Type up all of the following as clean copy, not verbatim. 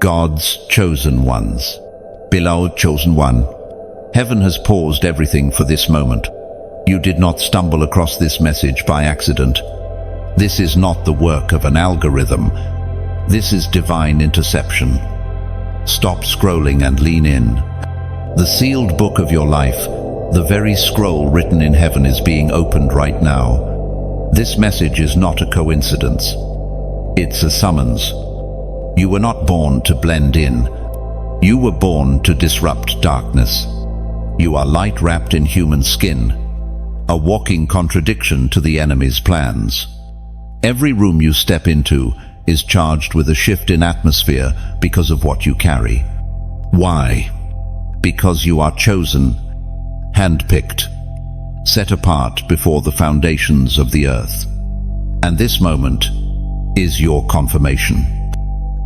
God's chosen ones. Beloved chosen one, heaven has paused everything for this moment. You did not stumble across this message by accident. This is not the work of an algorithm. This is divine interception. Stop scrolling and lean in. The sealed book of your life, the very scroll written in heaven, is being opened right now. This message is not a coincidence. It's a summons. You were not born to blend in. You were born to disrupt darkness. You are light wrapped in human skin, a walking contradiction to the enemy's plans. Every room you step into is charged with a shift in atmosphere because of what you carry. Why? Because you are chosen, handpicked, set apart before the foundations of the earth. And this moment is your confirmation.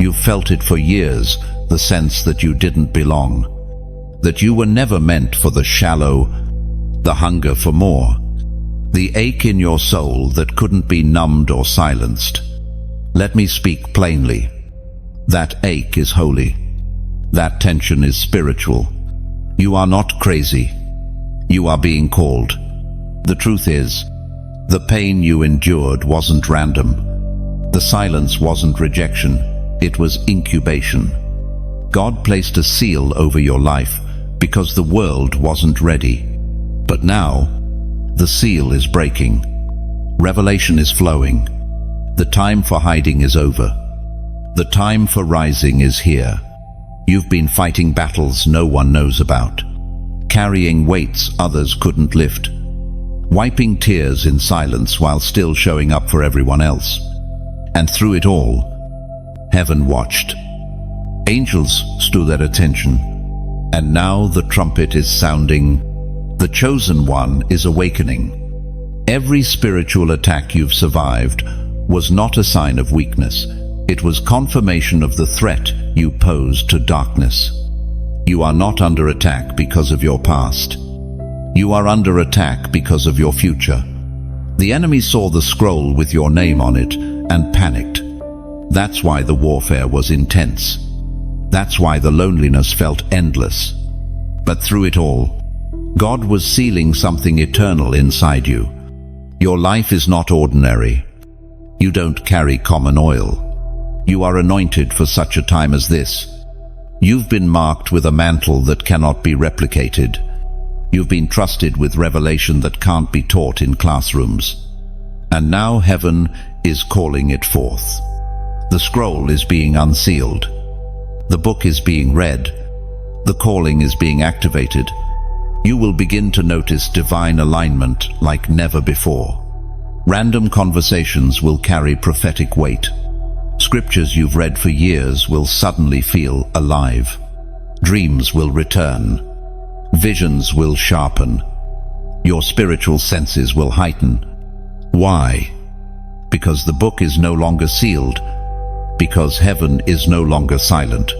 You've felt it for years, the sense that you didn't belong, that you were never meant for the shallow, the hunger for more, the ache in your soul that couldn't be numbed or silenced. Let me speak plainly. That ache is holy. That tension is spiritual. You are not crazy. You are being called. The truth is, the pain you endured wasn't random. The silence wasn't rejection. It was incubation. God placed a seal over your life because the world wasn't ready. But now, the seal is breaking. Revelation is flowing. The time for hiding is over. The time for rising is here. You've been fighting battles no one knows about, carrying weights others couldn't lift, wiping tears in silence while still showing up for everyone else. And through it all, heaven watched. Angels stood at attention. And now the trumpet is sounding. The chosen one is awakening. Every spiritual attack you've survived was not a sign of weakness. It was confirmation of the threat you posed to darkness. You are not under attack because of your past. You are under attack because of your future. The enemy saw the scroll with your name on it and panicked. That's why the warfare was intense. That's why the loneliness felt endless. But through it all, God was sealing something eternal inside you. Your life is not ordinary. You don't carry common oil. You are anointed for such a time as this. You've been marked with a mantle that cannot be replicated. You've been trusted with revelation that can't be taught in classrooms. And now heaven is calling it forth. The scroll is being unsealed. The book is being read. The calling is being activated. You will begin to notice divine alignment like never before. Random conversations will carry prophetic weight. Scriptures you've read for years will suddenly feel alive. Dreams will return. Visions will sharpen. Your spiritual senses will heighten. Why? Because the book is no longer sealed. Because heaven is no longer silent.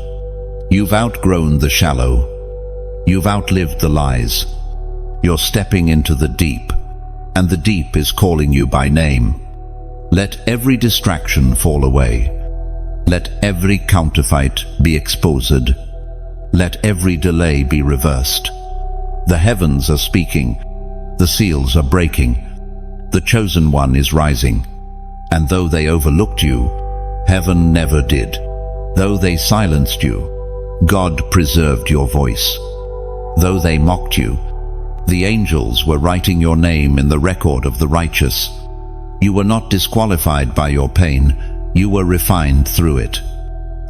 You've outgrown the shallow. You've outlived the lies. You're stepping into the deep, and the deep is calling you by name. Let every distraction fall away. Let every counterfeit be exposed. Let every delay be reversed. The heavens are speaking. The seals are breaking. The chosen one is rising. And though they overlooked you, heaven never did. Though they silenced you, God preserved your voice. Though they mocked you, the angels were writing your name in the record of the righteous. You were not disqualified by your pain. You were refined through it.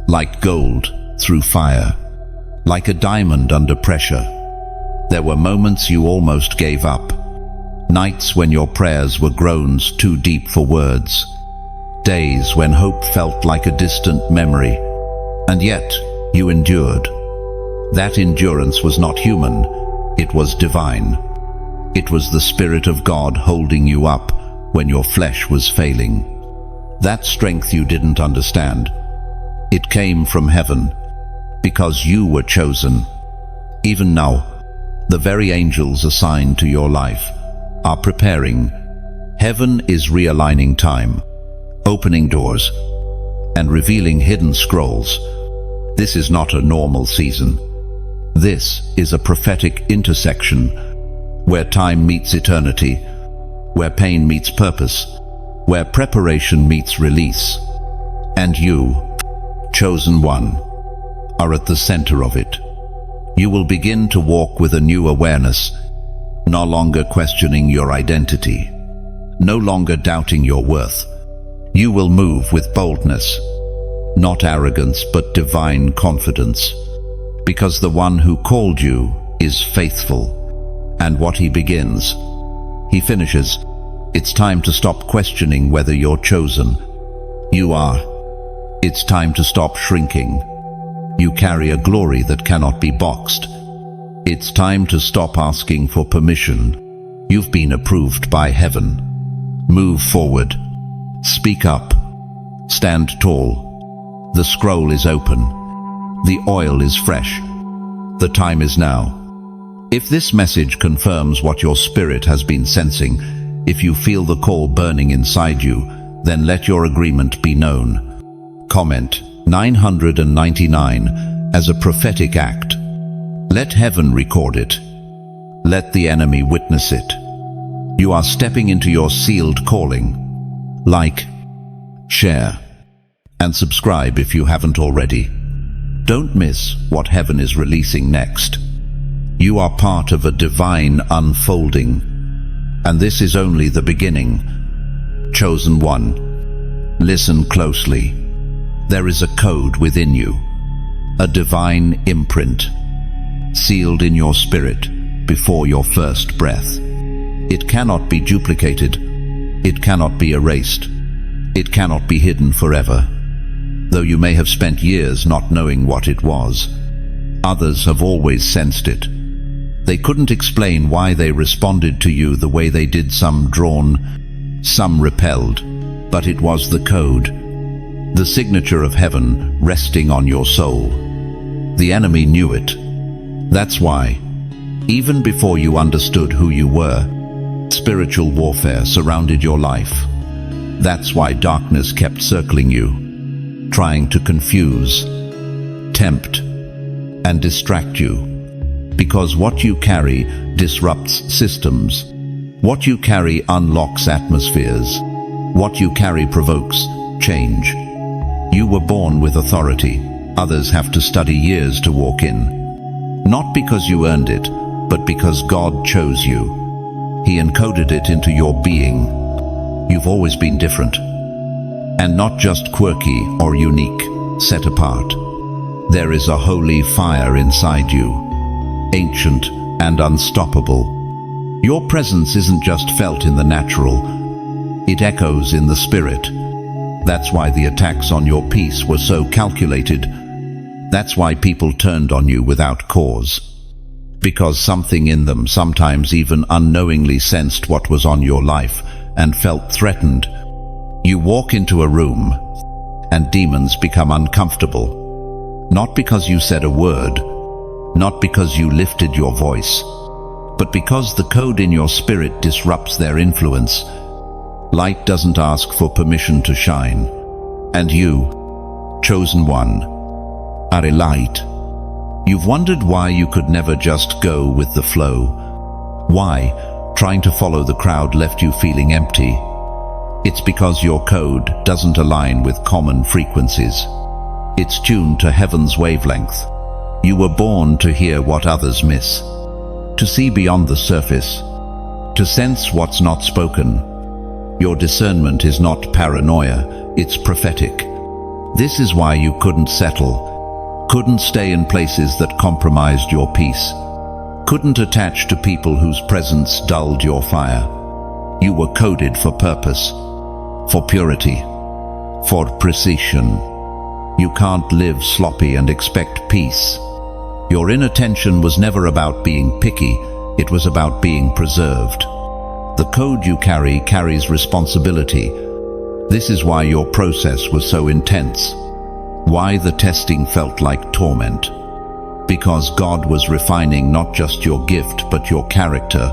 Like gold through fire. Like a diamond under pressure. There were moments you almost gave up. Nights when your prayers were groans too deep for words. Days when hope felt like a distant memory. And yet, you endured. That endurance was not human. It was divine. It was the Spirit of God holding you up when your flesh was failing. That strength you didn't understand. It came from heaven, because you were chosen. Even now, the very angels assigned to your life are preparing. Heaven is realigning time, opening doors, and revealing hidden scrolls. This is not a normal season. This is a prophetic intersection where time meets eternity, where pain meets purpose, where preparation meets release. And you, chosen one, are at the center of it. You will begin to walk with a new awareness, no longer questioning your identity, no longer doubting your worth. You will move with boldness, not arrogance but divine confidence, because the one who called you is faithful, and what he begins, he finishes. It's time to stop questioning whether you're chosen. You are. It's time to stop shrinking. You carry a glory that cannot be boxed. It's time to stop asking for permission. You've been approved by heaven. Move forward. Speak up. Stand tall. The scroll is open. The oil is fresh. The time is now. If this message confirms what your spirit has been sensing, if you feel the call burning inside you, then let your agreement be known. Comment 999 as a prophetic act. Let heaven record it. Let the enemy witness it. You are stepping into your sealed calling. Like, share, and subscribe if you haven't already. Don't miss what heaven is releasing next. You are part of a divine unfolding, and this is only the beginning. Chosen one, listen closely. There is a code within you, a divine imprint, sealed in your spirit before your first breath. It cannot be duplicated. It cannot be erased. It cannot be hidden forever. Though you may have spent years not knowing what it was, others have always sensed it. They couldn't explain why they responded to you the way they did, some drawn, some repelled, but it was the code, the signature of heaven resting on your soul. The enemy knew it. That's why, even before you understood who you were, spiritual warfare surrounded your life. That's why darkness kept circling you, trying to confuse, tempt, and distract you. Because what you carry disrupts systems. What you carry unlocks atmospheres. What you carry provokes change. You were born with authority. Others have to study years to walk in. Not because you earned it, but because God chose you. He encoded it into your being. You've always been different. And not just quirky or unique, set apart. There is a holy fire inside you, ancient and unstoppable. Your presence isn't just felt in the natural, it echoes in the spirit. That's why the attacks on your peace were so calculated. That's why people turned on you without cause. Because something in them sometimes even unknowingly sensed what was on your life and felt threatened. You walk into a room and demons become uncomfortable. Not because you said a word, not because you lifted your voice, but because the code in your spirit disrupts their influence. Light doesn't ask for permission to shine. And you, chosen one, are a light. You've wondered why you could never just go with the flow. Why trying to follow the crowd left you feeling empty. It's because your code doesn't align with common frequencies. It's tuned to heaven's wavelength. You were born to hear what others miss, to see beyond the surface, to sense what's not spoken. Your discernment is not paranoia, it's prophetic. This is why you couldn't settle, couldn't stay in places that compromised your peace, couldn't attach to people whose presence dulled your fire. You were coded for purpose, for purity, for precision. You can't live sloppy and expect peace. Your inattention was never about being picky, it was about being preserved. The code you carry carries responsibility. This is why your process was so intense. Why the testing felt like torment. Because God was refining not just your gift but your character.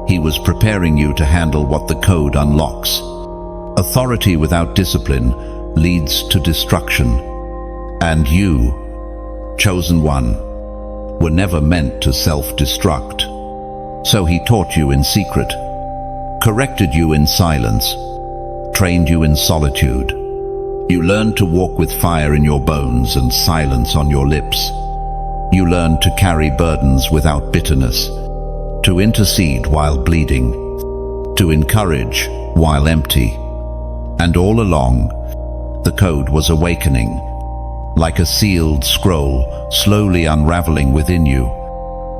He was preparing you to handle what the code unlocks. Authority without discipline leads to destruction. And you, chosen one, were never meant to self-destruct. So he taught you in secret, corrected you in silence, trained you in solitude. You learned to walk with fire in your bones and silence on your lips. You learned to carry burdens without bitterness, to intercede while bleeding, to encourage while empty. And all along, the code was awakening, like a sealed scroll slowly unraveling within you,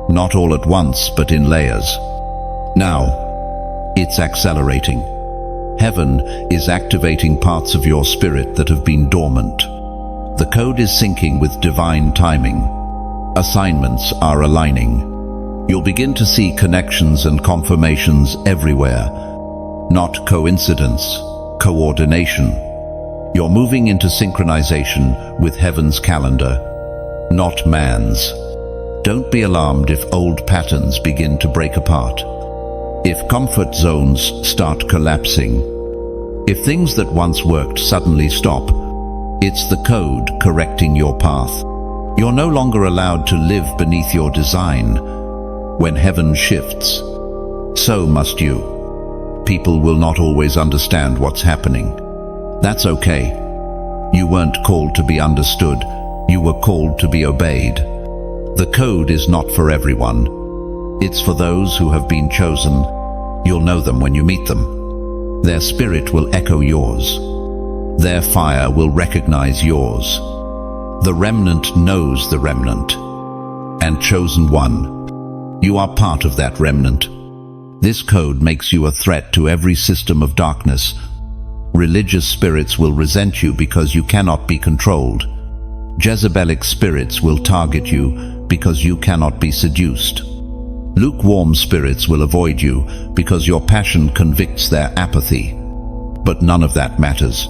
not all at once but in layers. Now, it's accelerating. Heaven is activating parts of your spirit that have been dormant. The code is syncing with divine timing. Assignments are aligning. You'll begin to see connections and confirmations everywhere. Not coincidence, coordination. You're moving into synchronization with heaven's calendar, not man's. Don't be alarmed if old patterns begin to break apart. If comfort zones start collapsing, if things that once worked suddenly stop, it's the code correcting your path. You're no longer allowed to live beneath your design. When heaven shifts, so must you. People will not always understand what's happening. That's okay. You weren't called to be understood. You were called to be obeyed. The code is not for everyone. It's for those who have been chosen. You'll know them when you meet them. Their spirit will echo yours. Their fire will recognize yours. The remnant knows the remnant. And chosen one, you are part of that remnant. This code makes you a threat to every system of darkness. Religious spirits will resent you because you cannot be controlled. Jezebelic spirits will target you because you cannot be seduced. Lukewarm spirits will avoid you because your passion convicts their apathy. But none of that matters.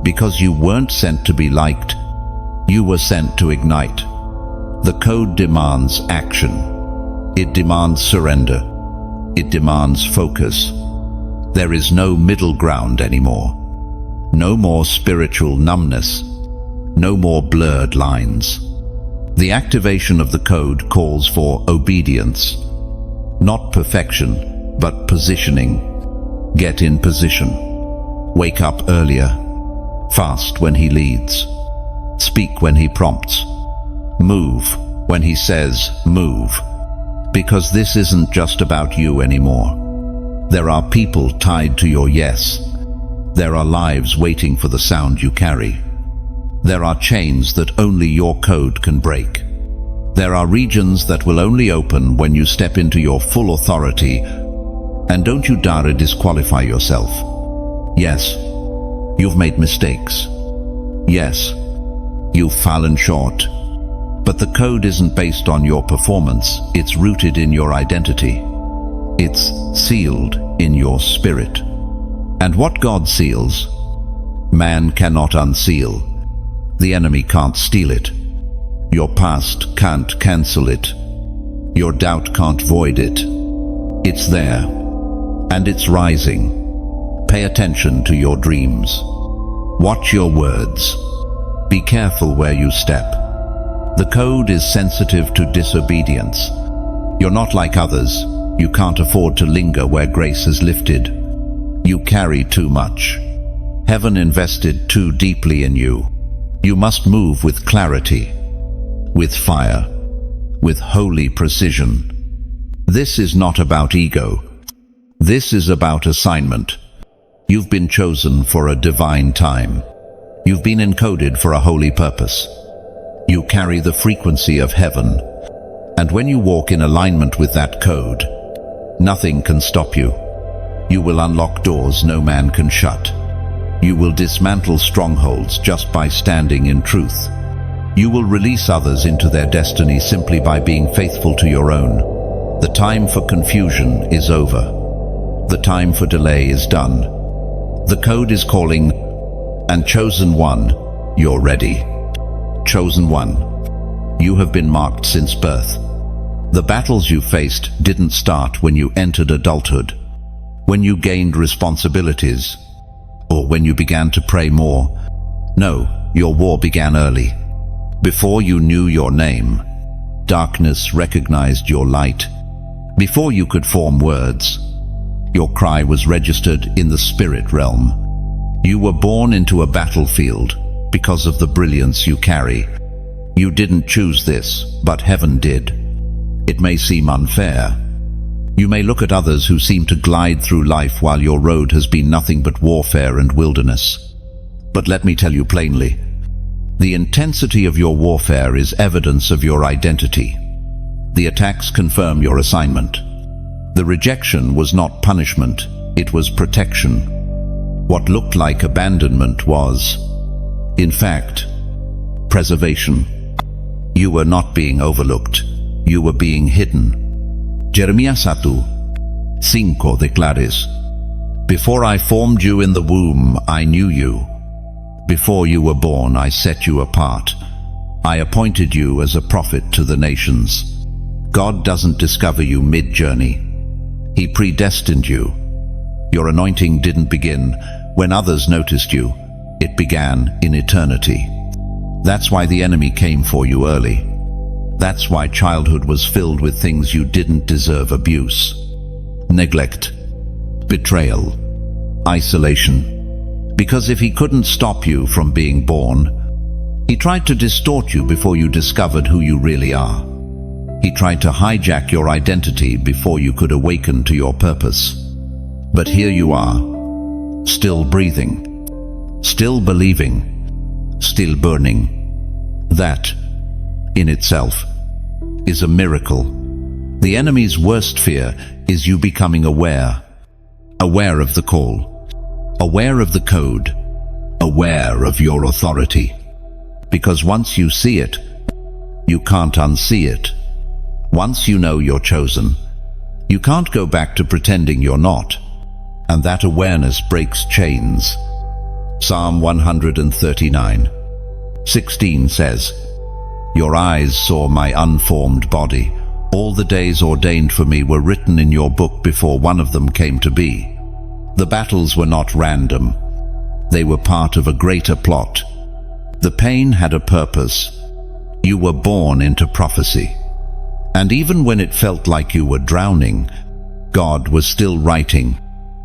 Because you weren't sent to be liked, you were sent to ignite. The code demands action. It demands surrender. It demands focus. There is no middle ground anymore. No more spiritual numbness. No more blurred lines. The activation of the code calls for obedience. Not perfection, but positioning. Get in position. Wake up earlier. Fast when he leads. Speak when he prompts. Move when he says move. Because this isn't just about you anymore. There are people tied to your yes. There are lives waiting for the sound you carry. There are chains that only your code can break. There are regions that will only open when you step into your full authority. And don't you dare disqualify yourself. Yes, you've made mistakes. Yes, you've fallen short. But the code isn't based on your performance. It's rooted in your identity. It's sealed in your spirit. And what God seals, man cannot unseal. The enemy can't steal it. Your past can't cancel it. Your doubt can't void it. It's there, and it's rising. Pay attention to your dreams. Watch your words. Be careful where you step. The code is sensitive to disobedience. You're not like others. You can't afford to linger where grace has lifted. You carry too much. Heaven invested too deeply in you. You must move with clarity, with fire, with holy precision. This is not about ego. This is about assignment. You've been chosen for a divine time. You've been encoded for a holy purpose. You carry the frequency of heaven. And when you walk in alignment with that code, nothing can stop you. You will unlock doors no man can shut. You will dismantle strongholds just by standing in truth. You will release others into their destiny simply by being faithful to your own. The time for confusion is over. The time for delay is done. The code is calling, and chosen one, you're ready. Chosen one, you have been marked since birth. The battles you faced didn't start when you entered adulthood, when you gained responsibilities, or when you began to pray more. No, your war began early. Before you knew your name, darkness recognized your light. Before you could form words, your cry was registered in the spirit realm. You were born into a battlefield because of the brilliance you carry. You didn't choose this, but heaven did. It may seem unfair. You may look at others who seem to glide through life while your road has been nothing but warfare and wilderness. But let me tell you plainly, the intensity of your warfare is evidence of your identity. The attacks confirm your assignment. The rejection was not punishment, it was protection. What looked like abandonment was, in fact, preservation. You were not being overlooked, you were being hidden. Jeremías 1:5 declares, "Before I formed you in the womb, I knew you. Before you were born, I set you apart. I appointed you as a prophet to the nations." God doesn't discover you mid-journey. He predestined you. Your anointing didn't begin when others noticed you. It began in eternity. That's why the enemy came for you early. That's why childhood was filled with things you didn't deserve: abuse, neglect, betrayal, isolation. Because if he couldn't stop you from being born, he tried to distort you before you discovered who you really are. He tried to hijack your identity before you could awaken to your purpose. But here you are, still breathing, still believing, still burning. That, in itself, is a miracle. The enemy's worst fear is you becoming aware of the call, aware of the code, aware of your authority. Because once you see it, you can't unsee it. Once you know you're chosen, you can't go back to pretending you're not. And that awareness breaks chains. Psalm 139:16 says, "Your eyes saw my unformed body. All the days ordained for me were written in your book before one of them came to be." The battles were not random. They were part of a greater plot. The pain had a purpose. You were born into prophecy. And even when it felt like you were drowning, God was still writing.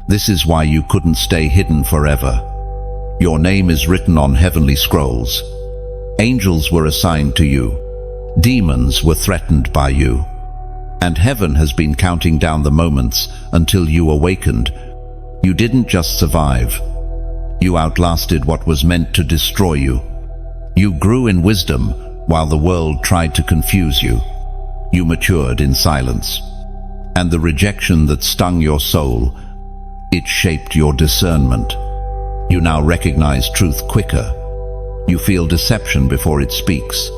This is why you couldn't stay hidden forever. Your name is written on heavenly scrolls. Angels were assigned to you. Demons were threatened by you. And heaven has been counting down the moments until you awakened. You didn't just survive. You outlasted what was meant to destroy you. You grew in wisdom while the world tried to confuse you. You matured in silence. And the rejection that stung your soul, it shaped your discernment. You now recognize truth quicker. You feel deception before it speaks.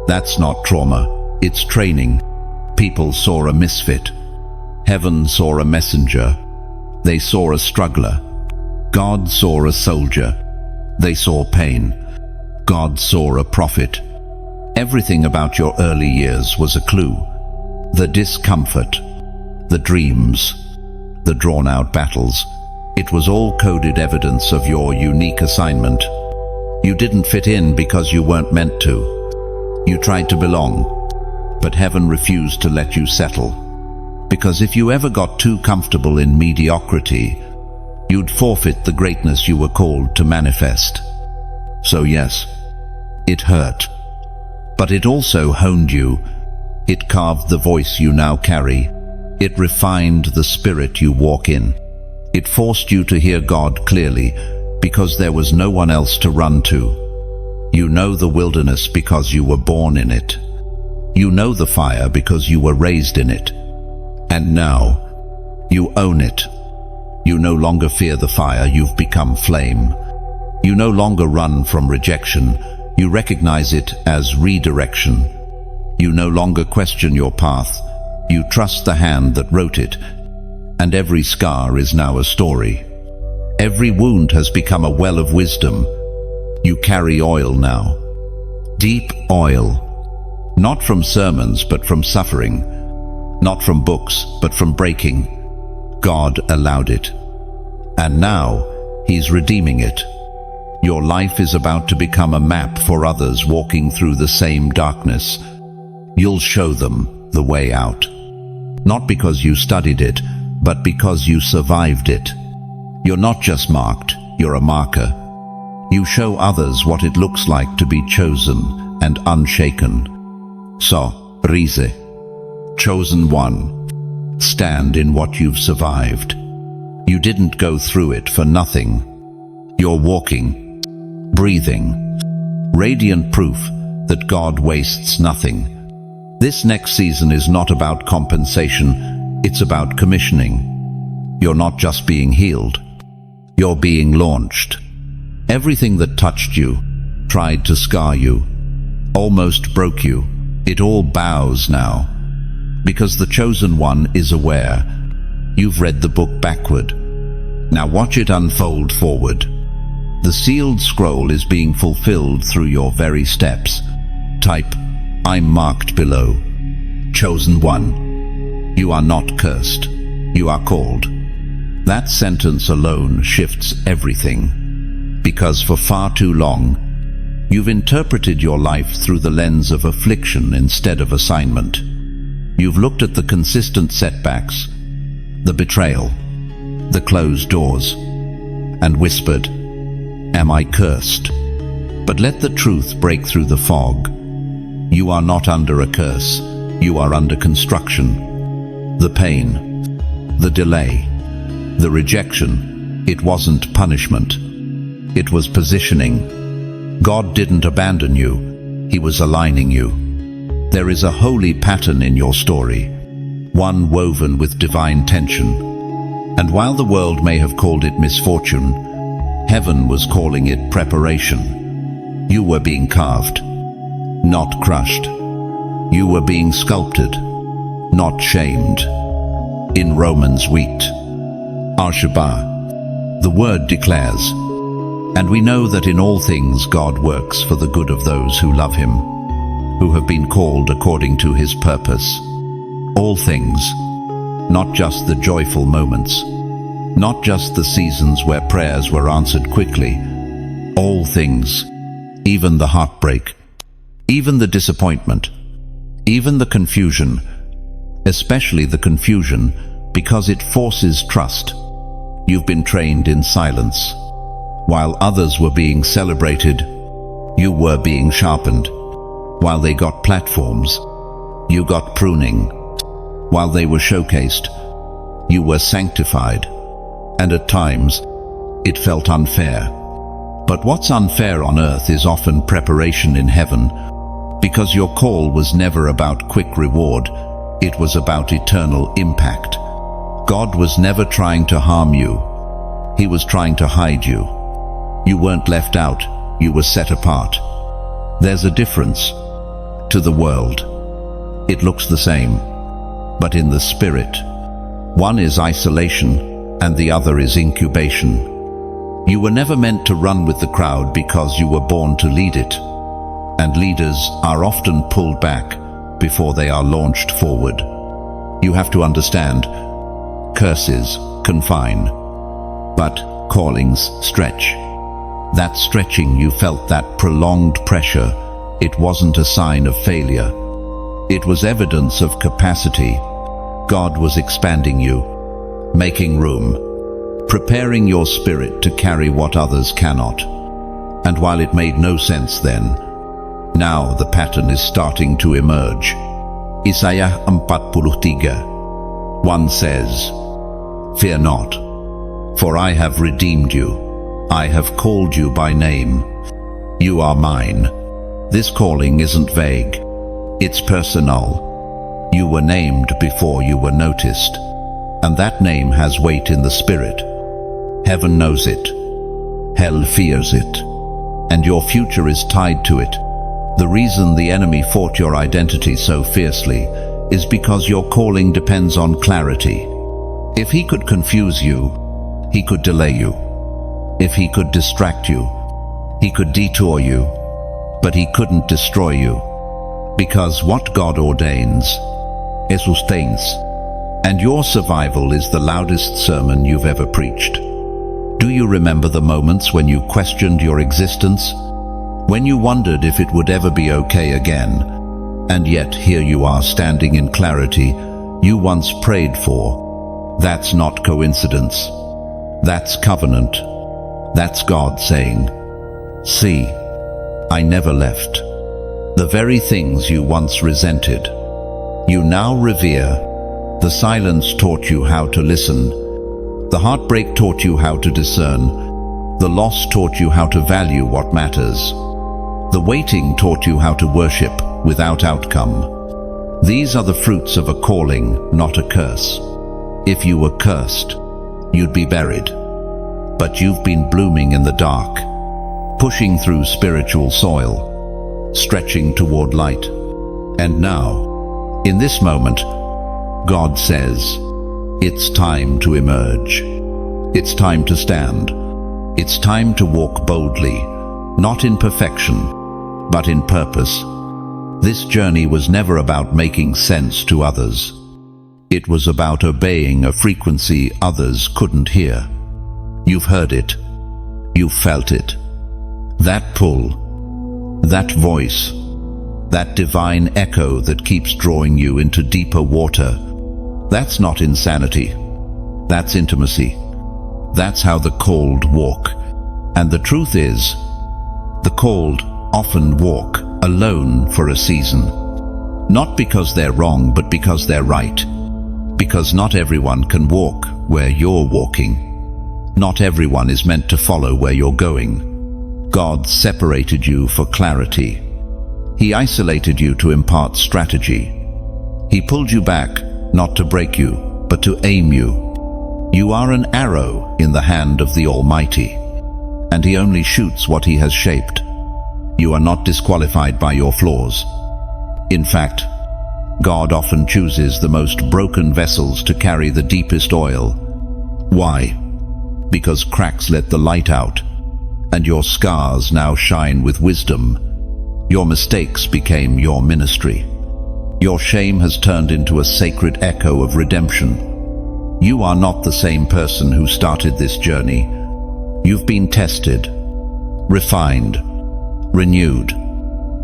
That's not trauma, it's training. People saw a misfit. Heaven saw a messenger. They saw a struggler. God saw a soldier. They saw pain. God saw a prophet. Everything about your early years was a clue. The discomfort, the dreams, the drawn-out battles. It was all coded evidence of your unique assignment. You didn't fit in because you weren't meant to. You tried to belong, but heaven refused to let you settle. Because if you ever got too comfortable in mediocrity, you'd forfeit the greatness you were called to manifest. So yes, it hurt. But it also honed you. It carved the voice you now carry. It refined the spirit you walk in. It forced you to hear God clearly because there was no one else to run to. You know the wilderness because you were born in it. You know the fire because you were raised in it. And now, you own it. You no longer fear the fire, you've become flame. You no longer run from rejection. You recognize it as redirection. You no longer question your path. You trust the hand that wrote it. And every scar is now a story. Every wound has become a well of wisdom. You carry oil now. Deep oil. Not from sermons, but from suffering. Not from books, but from breaking. God allowed it. And now, He's redeeming it. Your life is about to become a map for others walking through the same darkness. You'll show them the way out. Not because you studied it, but because you survived it. You're not just marked, you're a marker. You show others what it looks like to be chosen and unshaken. So, Rise, chosen one, stand in what you've survived. You didn't go through it for nothing. You're walking, breathing, radiant proof that God wastes nothing. This next season is not about compensation, it's about commissioning. You're not just being healed, you're being launched. Everything that touched you, tried to scar you, almost broke you, it all bows now. Because the chosen one is aware. You've read the book backward. Now watch it unfold forward. The sealed scroll is being fulfilled through your very steps. Type, I'm marked below. Chosen one. You are not cursed. You are called. That sentence alone shifts everything. Because for far too long, you've interpreted your life through the lens of affliction instead of assignment. You've looked at the consistent setbacks, the betrayal, the closed doors, and whispered, Am I cursed? But let the truth break through the fog. You are not under a curse, you are under construction. The pain, the delay, the rejection, it wasn't punishment. It was positioning. God didn't abandon you, He was aligning you. There is a holy pattern in your story, one woven with divine tension. And while the world may have called it misfortune, heaven was calling it preparation. You were being carved, not crushed. You were being sculpted, not shamed. In Romans wheat, Arshabah, the word declares, and we know that in all things God works for the good of those who love Him, who have been called according to His purpose. All things, not just the joyful moments, not just the seasons where prayers were answered quickly. All things, even the heartbreak, even the disappointment, even the confusion, especially the confusion, because it forces trust. You've been trained in silence. While others were being celebrated, you were being sharpened. While they got platforms, you got pruning. While they were showcased, you were sanctified. And at times, it felt unfair. But what's unfair on earth is often preparation in heaven, because your call was never about quick reward, it was about eternal impact. God was never trying to harm you. He was trying to hide you. You weren't left out, you were set apart. There's a difference. To the world, it looks the same, but in the spirit, one is isolation and the other is incubation. You were never meant to run with the crowd because you were born to lead it. And leaders are often pulled back before they are launched forward. You have to understand, curses confine, but callings stretch. That stretching, you felt that prolonged pressure. It wasn't a sign of failure. It was evidence of capacity. God was expanding you, making room, preparing your spirit to carry what others cannot. And while it made no sense then, now the pattern is starting to emerge. Isaiah 43:1 says, Fear not, for I have redeemed you. I have called you by name. You are mine. This calling isn't vague. It's personal. You were named before you were noticed. And that name has weight in the spirit. Heaven knows it. Hell fears it. And your future is tied to it. The reason the enemy fought your identity so fiercely is because your calling depends on clarity. If he could confuse you, he could delay you. If he could distract you, he could detour you, but he couldn't destroy you. Because what God ordains, it sustains. And your survival is the loudest sermon you've ever preached. Do you remember the moments when you questioned your existence? When you wondered if it would ever be okay again? And yet here you are standing in clarity you once prayed for. That's not coincidence. That's covenant. That's God saying, "See, I never left." The very things you once resented, you now revere. The silence taught you how to listen. The heartbreak taught you how to discern. The loss taught you how to value what matters. The waiting taught you how to worship without outcome. These are the fruits of a calling, not a curse. If you were cursed, you'd be buried. But you've been blooming in the dark, pushing through spiritual soil, stretching toward light. And now, in this moment, God says, it's time to emerge. It's time to stand. It's time to walk boldly, not in perfection, but in purpose. This journey was never about making sense to others. It was about obeying a frequency others couldn't hear. You've heard it. You've felt it. That pull, that voice, that divine echo that keeps drawing you into deeper water. That's not insanity. That's intimacy. That's how the called walk. And the truth is, the called often walk alone for a season. Not because they're wrong, but because they're right. Because not everyone can walk where you're walking. Not everyone is meant to follow where you're going. God separated you for clarity. He isolated you to impart strategy. He pulled you back, not to break you, but to aim you. You are an arrow in the hand of the Almighty, and He only shoots what He has shaped. You are not disqualified by your flaws. In fact, God often chooses the most broken vessels to carry the deepest oil. Why? Because cracks let the light out, and your scars now shine with wisdom. Your mistakes became your ministry. Your shame has turned into a sacred echo of redemption. You are not the same person who started this journey. You've been tested, refined, renewed,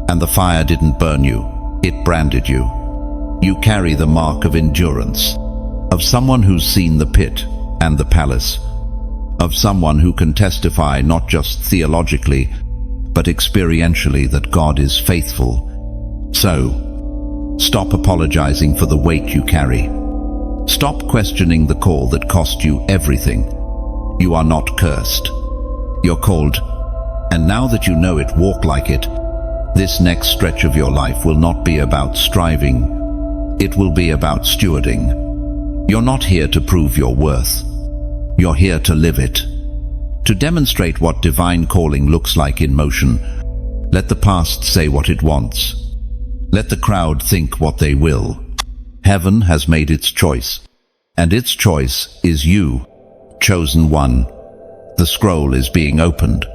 and the fire didn't burn you, it branded you. You carry the mark of endurance, of someone who's seen the pit and the palace, of someone who can testify not just theologically, but experientially that God is faithful. So, stop apologizing for the weight you carry. Stop questioning the call that cost you everything. You are not cursed. You're called, and now that you know it, walk like it. This next stretch of your life will not be about striving. It will be about stewarding. You're not here to prove your worth. You're here to live it. To demonstrate what divine calling looks like in motion. Let the past say what it wants. Let the crowd think what they will. Heaven has made its choice, and its choice is you, chosen one. The scroll is being opened.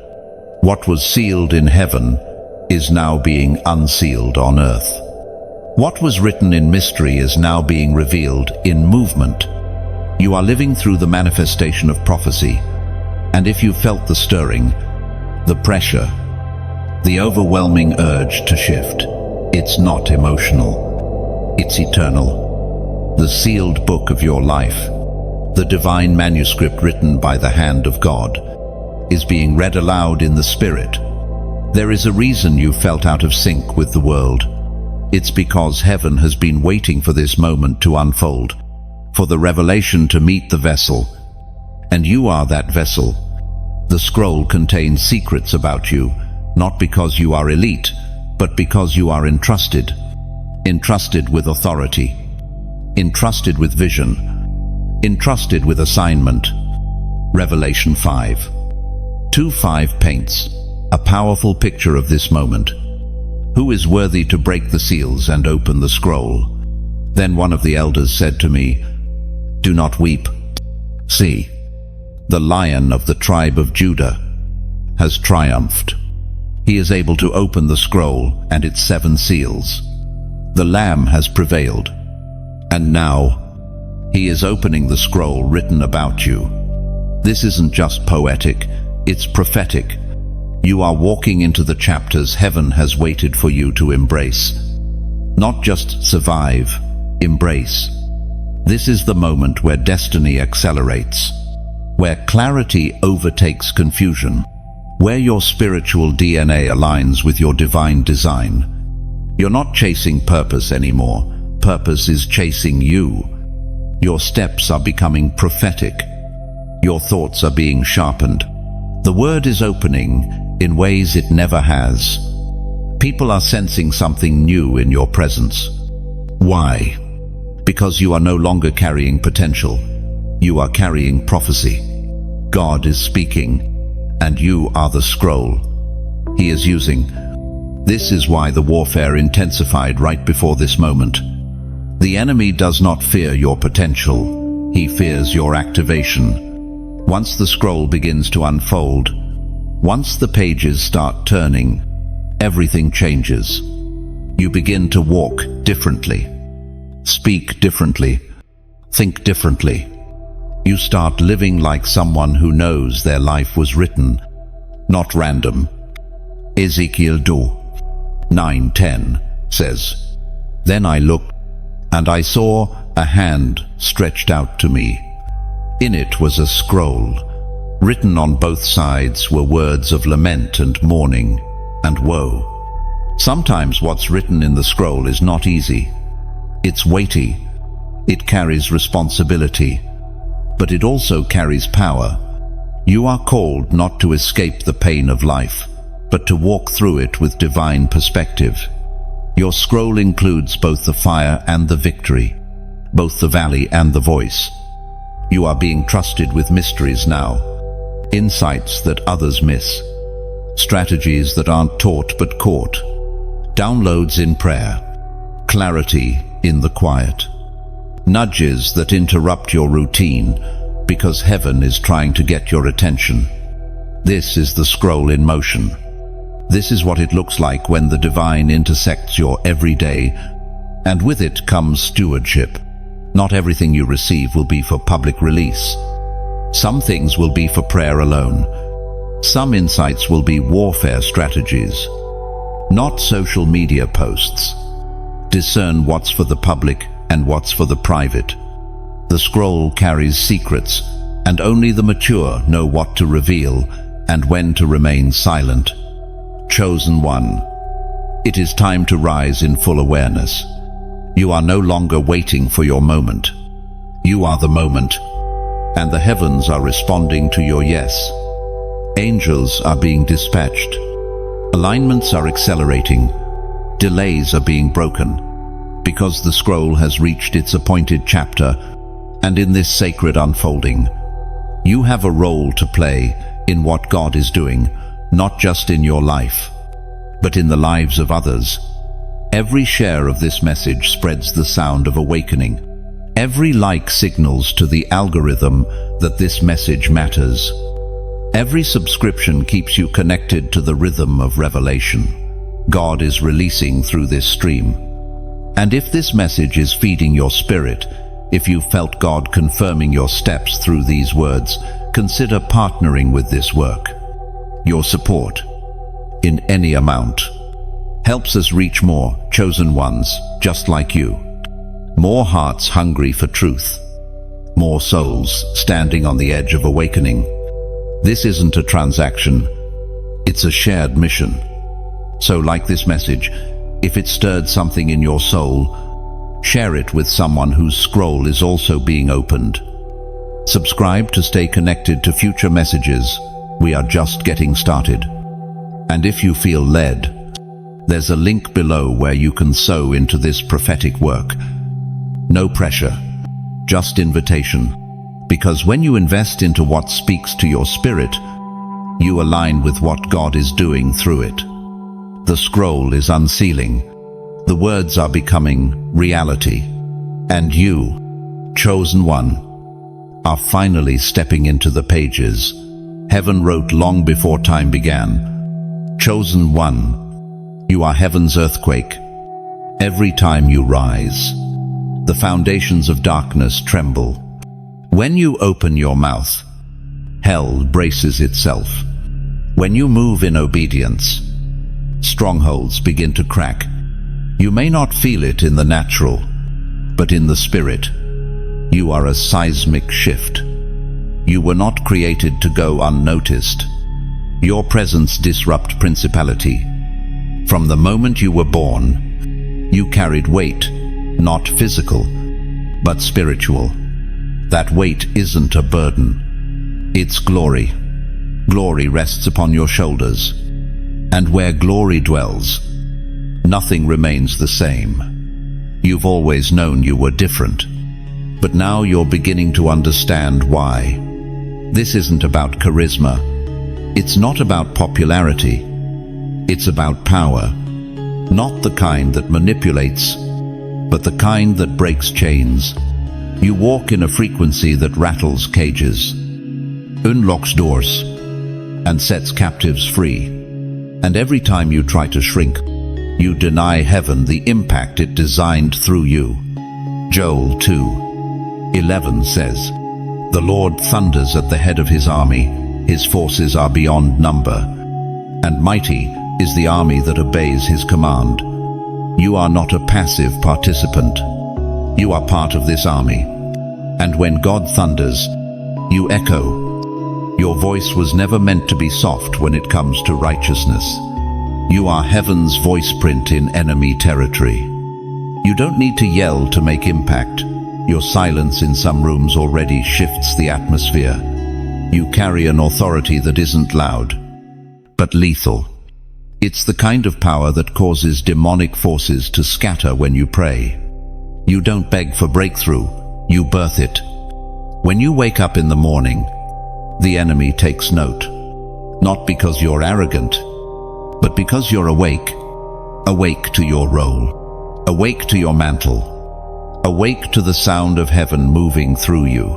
What was sealed in heaven is now being unsealed on earth. What was written in mystery is now being revealed in movement. You are living through the manifestation of prophecy, and if you felt the stirring, the pressure, the overwhelming urge to shift, it's not emotional, it's eternal. The sealed book of your life, the divine manuscript written by the hand of God, is being read aloud in the Spirit. There is a reason you felt out of sync with the world. It's because heaven has been waiting for this moment to unfold, for the revelation to meet the vessel. And you are that vessel. The scroll contains secrets about you, not because you are elite, but because you are entrusted. Entrusted with authority. Entrusted with vision. Entrusted with assignment. Revelation 5. 2:5 paints a powerful picture of this moment. Who is worthy to break the seals and open the scroll? Then one of the elders said to me, "Do not weep. See, the Lion of the tribe of Judah has triumphed. He is able to open the scroll and its 7 seals. The Lamb has prevailed, and now he is opening the scroll written about you. This isn't just poetic, it's prophetic. You are walking into the chapters heaven has waited for you to embrace. Not just survive, embrace. This is the moment where destiny accelerates, where clarity overtakes confusion, where your spiritual DNA aligns with your divine design. You're not chasing purpose anymore. Purpose is chasing you. Your steps are becoming prophetic. Your thoughts are being sharpened. The word is opening in ways it never has. People are sensing something new in your presence. Why? Because you are no longer carrying potential. You are carrying prophecy. God is speaking, and you are the scroll He is using. This is why the warfare intensified right before this moment. The enemy does not fear your potential. He fears your activation. Once the scroll begins to unfold, once the pages start turning, everything changes. You begin to walk differently, speak differently, think differently. You start living like someone who knows their life was written, not random. Ezekiel 9:10 says, "Then I looked, and I saw a hand stretched out to me. In it was a scroll. Written on both sides were words of lament and mourning and woe." Sometimes what's written in the scroll is not easy. It's weighty. It carries responsibility. But it also carries power. You are called not to escape the pain of life, but to walk through it with divine perspective. Your scroll includes both the fire and the victory, both the valley and the voice. You are being trusted with mysteries now, insights that others miss, strategies that aren't taught but caught, downloads in prayer, clarity in the quiet, nudges that interrupt your routine because heaven is trying to get your attention. This is the scroll in motion. This is what it looks like when the divine intersects your everyday, and with it comes stewardship. Not everything you receive will be for public release. Some things will be for prayer alone. Some insights will be warfare strategies, not social media posts. Discern what's for the public and what's for the private. The scroll carries secrets, and only the mature know what to reveal and when to remain silent. Chosen one, it is time to rise in full awareness. You are no longer waiting for your moment. You are the moment, and the heavens are responding to your yes. Angels are being dispatched. Alignments are accelerating. Delays are being broken, because the scroll has reached its appointed chapter, and in this sacred unfolding, you have a role to play in what God is doing, not just in your life, but in the lives of others. Every share of this message spreads the sound of awakening. Every like signals to the algorithm that this message matters. Every subscription keeps you connected to the rhythm of revelation God is releasing through this stream. And if this message is feeding your spirit, if you felt God confirming your steps through these words, consider partnering with this work. Your support, in any amount, helps us reach more chosen ones just like you. More hearts hungry for truth. More souls standing on the edge of awakening. This isn't a transaction, it's a shared mission. So like this message, if it stirred something in your soul, share it with someone whose scroll is also being opened. Subscribe to stay connected to future messages. We are just getting started. And if you feel led, there's a link below where you can sow into this prophetic work. No pressure, just invitation. Because when you invest into what speaks to your spirit, you align with what God is doing through it. The scroll is unsealing. The words are becoming reality. And you, chosen one, are finally stepping into the pages heaven wrote long before time began. Chosen one, you are heaven's earthquake. Every time you rise, the foundations of darkness tremble. When you open your mouth, hell braces itself. When you move in obedience, strongholds begin to crack. You may not feel it in the natural, but in the spirit, you are a seismic shift. You were not created to go unnoticed. Your presence disrupts principality. From the moment you were born, you carried weight, not physical, but spiritual. That weight isn't a burden. It's glory. Glory rests upon your shoulders. And where glory dwells, nothing remains the same. You've always known you were different, but now you're beginning to understand why. This isn't about charisma. It's not about popularity. It's about power. Not the kind that manipulates, but the kind that breaks chains. You walk in a frequency that rattles cages, unlocks doors, and sets captives free. And every time you try to shrink, you deny heaven the impact it designed through you. Joel 2:11 says, "The Lord thunders at the head of his army. His forces are beyond number. And mighty is the army that obeys his command." You are not a passive participant. You are part of this army. And when God thunders, you echo. Your voice was never meant to be soft when it comes to righteousness. You are heaven's voice print in enemy territory. You don't need to yell to make impact. Your silence in some rooms already shifts the atmosphere. You carry an authority that isn't loud, but lethal. It's the kind of power that causes demonic forces to scatter when you pray. You don't beg for breakthrough, you birth it. When you wake up in the morning, the enemy takes note. Not because you're arrogant, but because you're awake. Awake to your role. Awake to your mantle. Awake to the sound of heaven moving through you.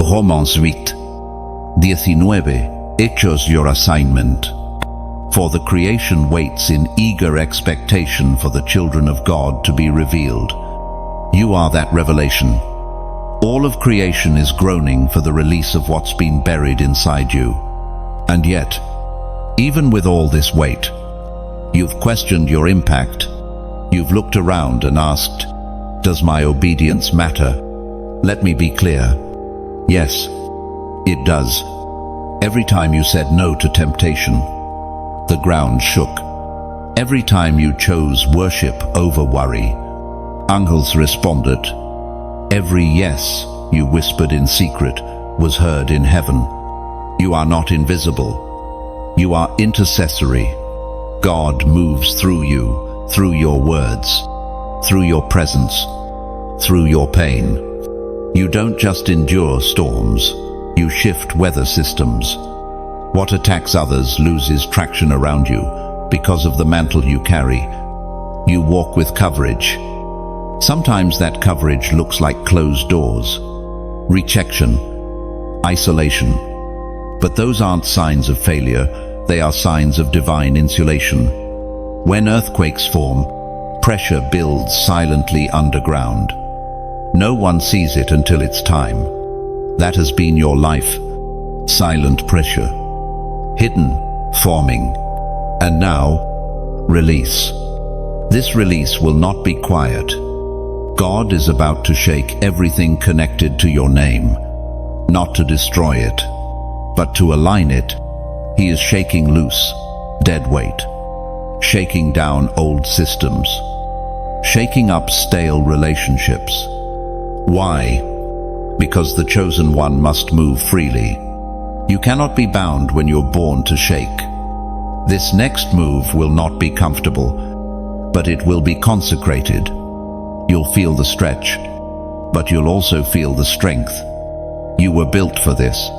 Romans 8:19. Hechos your assignment. For the creation waits in eager expectation for the children of God to be revealed. You are that revelation. All of creation is groaning for the release of what's been buried inside you. And yet, even with all this weight, you've questioned your impact. You've looked around and asked, "Does my obedience matter?" Let me be clear. Yes, it does. Every time you said no to temptation, the ground shook. Every time you chose worship over worry, angels responded. Every yes you whispered in secret was heard in heaven. You are not invisible. You are intercessory. God moves through you, through your words, through your presence, through your pain. You don't just endure storms, you shift weather systems. What attacks others loses traction around you because of the mantle you carry. You walk with coverage. Sometimes that coverage looks like closed doors, rejection, isolation. But those aren't signs of failure, they are signs of divine insulation. When earthquakes form, pressure builds silently underground. No one sees it until it's time. That has been your life. Silent pressure. Hidden, forming. And now, release. This release will not be quiet. God is about to shake everything connected to your name. Not to destroy it, but to align it. He is shaking loose, dead weight. Shaking down old systems. Shaking up stale relationships. Why? Because the chosen one must move freely. You cannot be bound when you're born to shake. This next move will not be comfortable, but it will be consecrated. You'll feel the stretch, but you'll also feel the strength. You were built for this,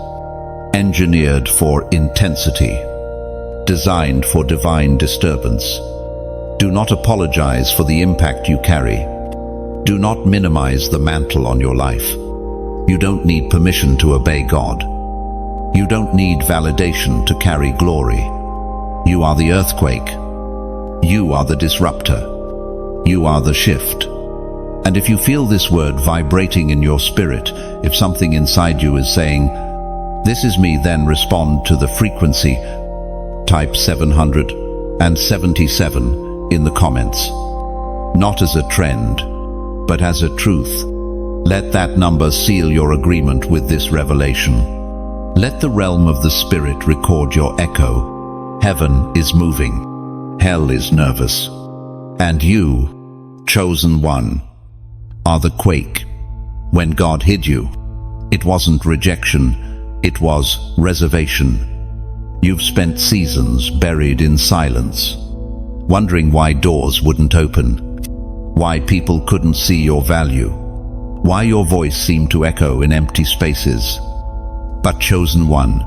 engineered for intensity, designed for divine disturbance. Do not apologize for the impact you carry. Do not minimize the mantle on your life. You don't need permission to obey God. You don't need validation to carry glory. You are the earthquake. You are the disruptor. You are the shift. And if you feel this word vibrating in your spirit, if something inside you is saying, This is me, then respond to the frequency. Type 777 in the comments. Not as a trend, but as a truth. Let that number seal your agreement with this revelation. Let the realm of the Spirit record your echo. Heaven is moving. Hell is nervous. And you, chosen one, are the quake. When God hid you, it wasn't rejection, it was reservation. You've spent seasons buried in silence, wondering why doors wouldn't open, why people couldn't see your value, why your voice seemed to echo in empty spaces. But chosen one,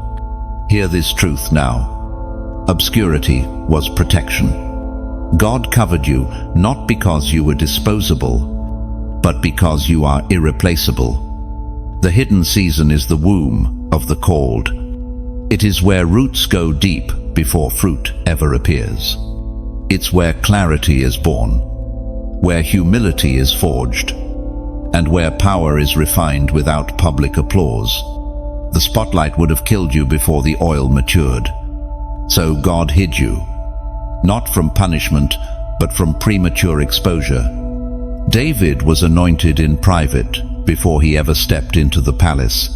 hear this truth now. Obscurity was protection. God covered you not because you were disposable, but because you are irreplaceable. The hidden season is the womb of the called. It is where roots go deep before fruit ever appears. It's where clarity is born, where humility is forged, and where power is refined without public applause. The spotlight would have killed you before the oil matured. So God hid you, not from punishment, but from premature exposure. David was anointed in private before he ever stepped into the palace.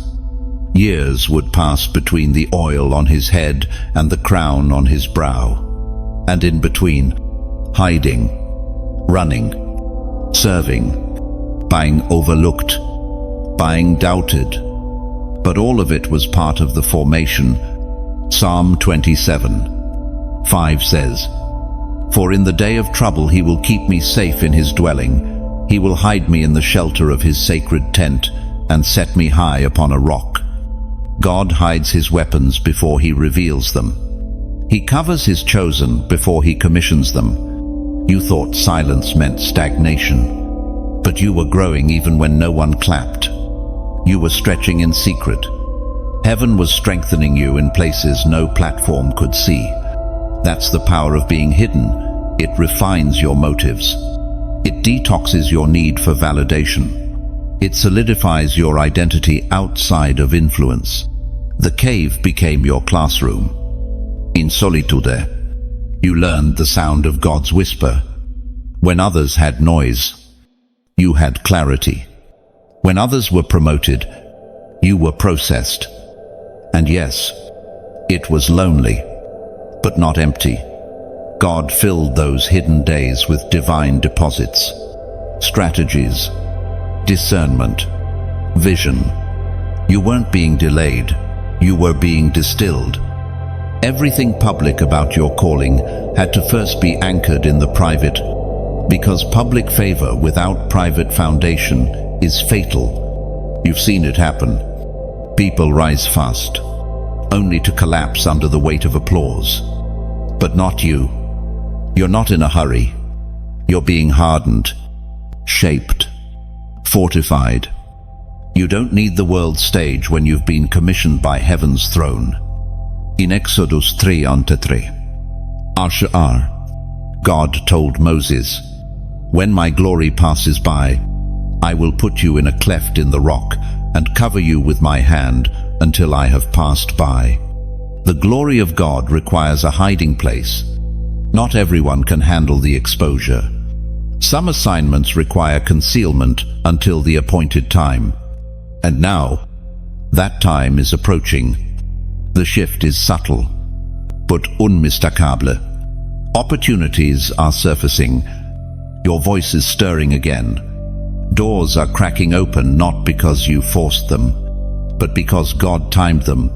Years would pass between the oil on his head and the crown on his brow. And in between, hiding, running, serving, being overlooked, being doubted. But all of it was part of the formation. Psalm 27:5 says, "For in the day of trouble he will keep me safe in his dwelling. He will hide me in the shelter of his sacred tent and set me high upon a rock." God hides his weapons before he reveals them. He covers his chosen before he commissions them. You thought silence meant stagnation, but you were growing even when no one clapped. You were stretching in secret. Heaven was strengthening you in places no platform could see. That's the power of being hidden. It refines your motives. It detoxes your need for validation. It solidifies your identity outside of influence. The cave became your classroom. In solitude, you learned the sound of God's whisper. When others had noise, you had clarity. When others were promoted, you were processed. And yes, it was lonely, but not empty. God filled those hidden days with divine deposits, strategies, discernment, vision. You weren't being delayed, you were being distilled. Everything public about your calling had to first be anchored in the private, because public favor without private foundation is fatal. You've seen it happen. People rise fast, only to collapse under the weight of applause. But not you. You're not in a hurry. You're being hardened, shaped, fortified. You don't need the world stage when you've been commissioned by heaven's throne. In Exodus 3:3, Ash'ar, God told Moses, "When my glory passes by, I will put you in a cleft in the rock and cover you with my hand until I have passed by." The glory of God requires a hiding place. Not everyone can handle the exposure. Some assignments require concealment until the appointed time. And now, that time is approaching. The shift is subtle, but unmistakable. Opportunities are surfacing. Your voice is stirring again. Doors are cracking open not because you forced them, but because God timed them.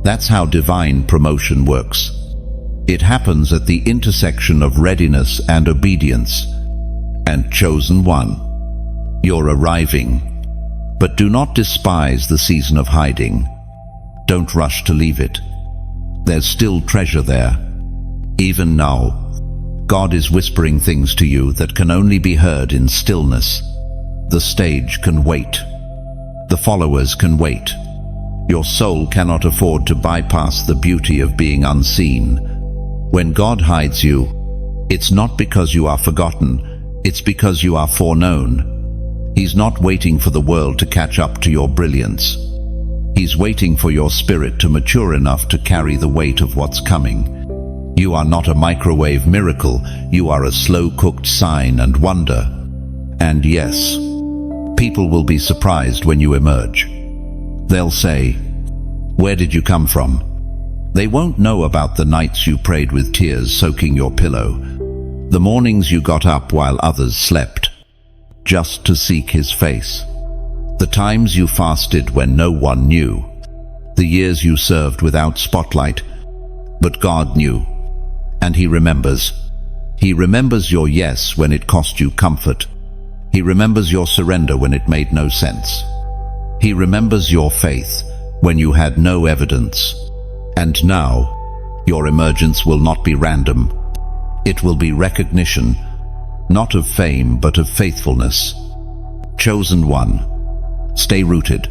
That's how divine promotion works. It happens at the intersection of readiness and obedience. And chosen one, you're arriving. But do not despise the season of hiding. Don't rush to leave it. There's still treasure there. Even now, God is whispering things to you that can only be heard in stillness. The stage can wait. The followers can wait. Your soul cannot afford to bypass the beauty of being unseen. When God hides you, it's not because you are forgotten, it's because you are foreknown. He's not waiting for the world to catch up to your brilliance. He's waiting for your spirit to mature enough to carry the weight of what's coming. You are not a microwave miracle, you are a slow-cooked sign and wonder. And yes, people will be surprised when you emerge. They'll say, "Where did you come from?" They won't know about the nights you prayed with tears soaking your pillow, the mornings you got up while others slept, just to seek his face, the times you fasted when no one knew, the years you served without spotlight, but God knew, and he remembers. He remembers your yes when it cost you comfort. He remembers your surrender when it made no sense. He remembers your faith when you had no evidence. And now, your emergence will not be random. It will be recognition, not of fame, but of faithfulness. Chosen one, stay rooted.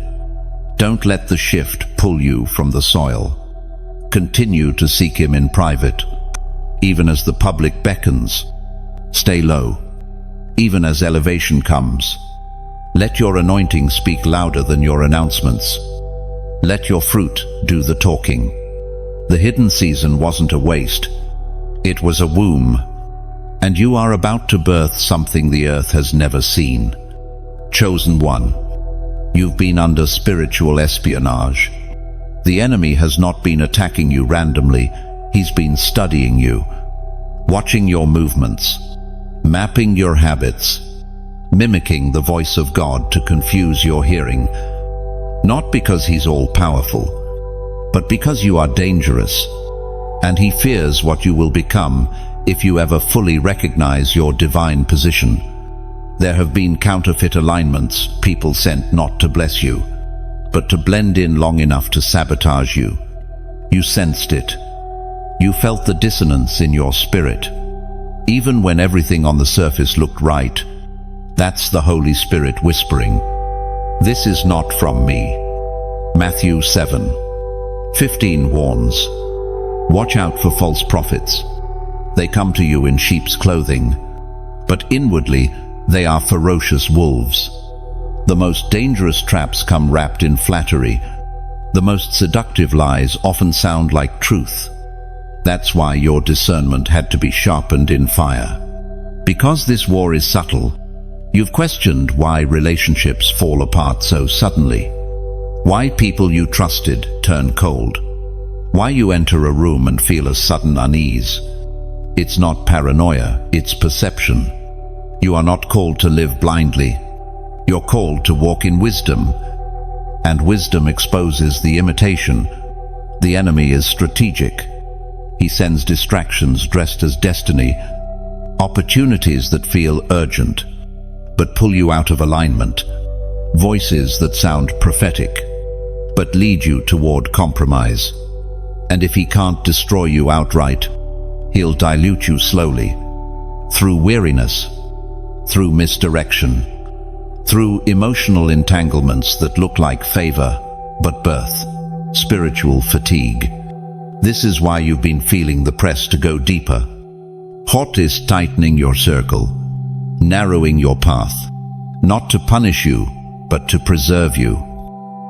Don't let the shift pull you from the soil. Continue to seek him in private, even as the public beckons. Stay low, even as elevation comes. Let your anointing speak louder than your announcements. Let your fruit do the talking. The hidden season wasn't a waste. It was a womb, and you are about to birth something the earth has never seen. Chosen one, you've been under spiritual espionage. The enemy has not been attacking you randomly. He's been studying you, watching your movements, mapping your habits, mimicking the voice of God to confuse your hearing. Not because he's all-powerful, but because you are dangerous, and he fears what you will become if you ever fully recognize your divine position. There have been counterfeit alignments, people sent not to bless you, but to blend in long enough to sabotage you. You sensed it. You felt the dissonance in your spirit. Even when everything on the surface looked right, that's the Holy Spirit whispering, "This is not from me." Matthew 7:15 warns, "Watch out for false prophets. They come to you in sheep's clothing, but inwardly they are ferocious wolves." The most dangerous traps come wrapped in flattery. The most seductive lies often sound like truth. That's why your discernment had to be sharpened in fire. Because this war is subtle, you've questioned why relationships fall apart so suddenly. Why people you trusted turn cold. Why you enter a room and feel a sudden unease. It's not paranoia, it's perception. You are not called to live blindly. You're called to walk in wisdom. And wisdom exposes the imitation. The enemy is strategic. He sends distractions dressed as destiny, opportunities that feel urgent, but pull you out of alignment. Voices that sound prophetic, but lead you toward compromise. And if he can't destroy you outright, he'll dilute you slowly, through weariness, through misdirection, through emotional entanglements that look like favor, but birth spiritual fatigue. This is why you've been feeling the press to go deeper. Hot is tightening your circle, narrowing your path, not to punish you, but to preserve you.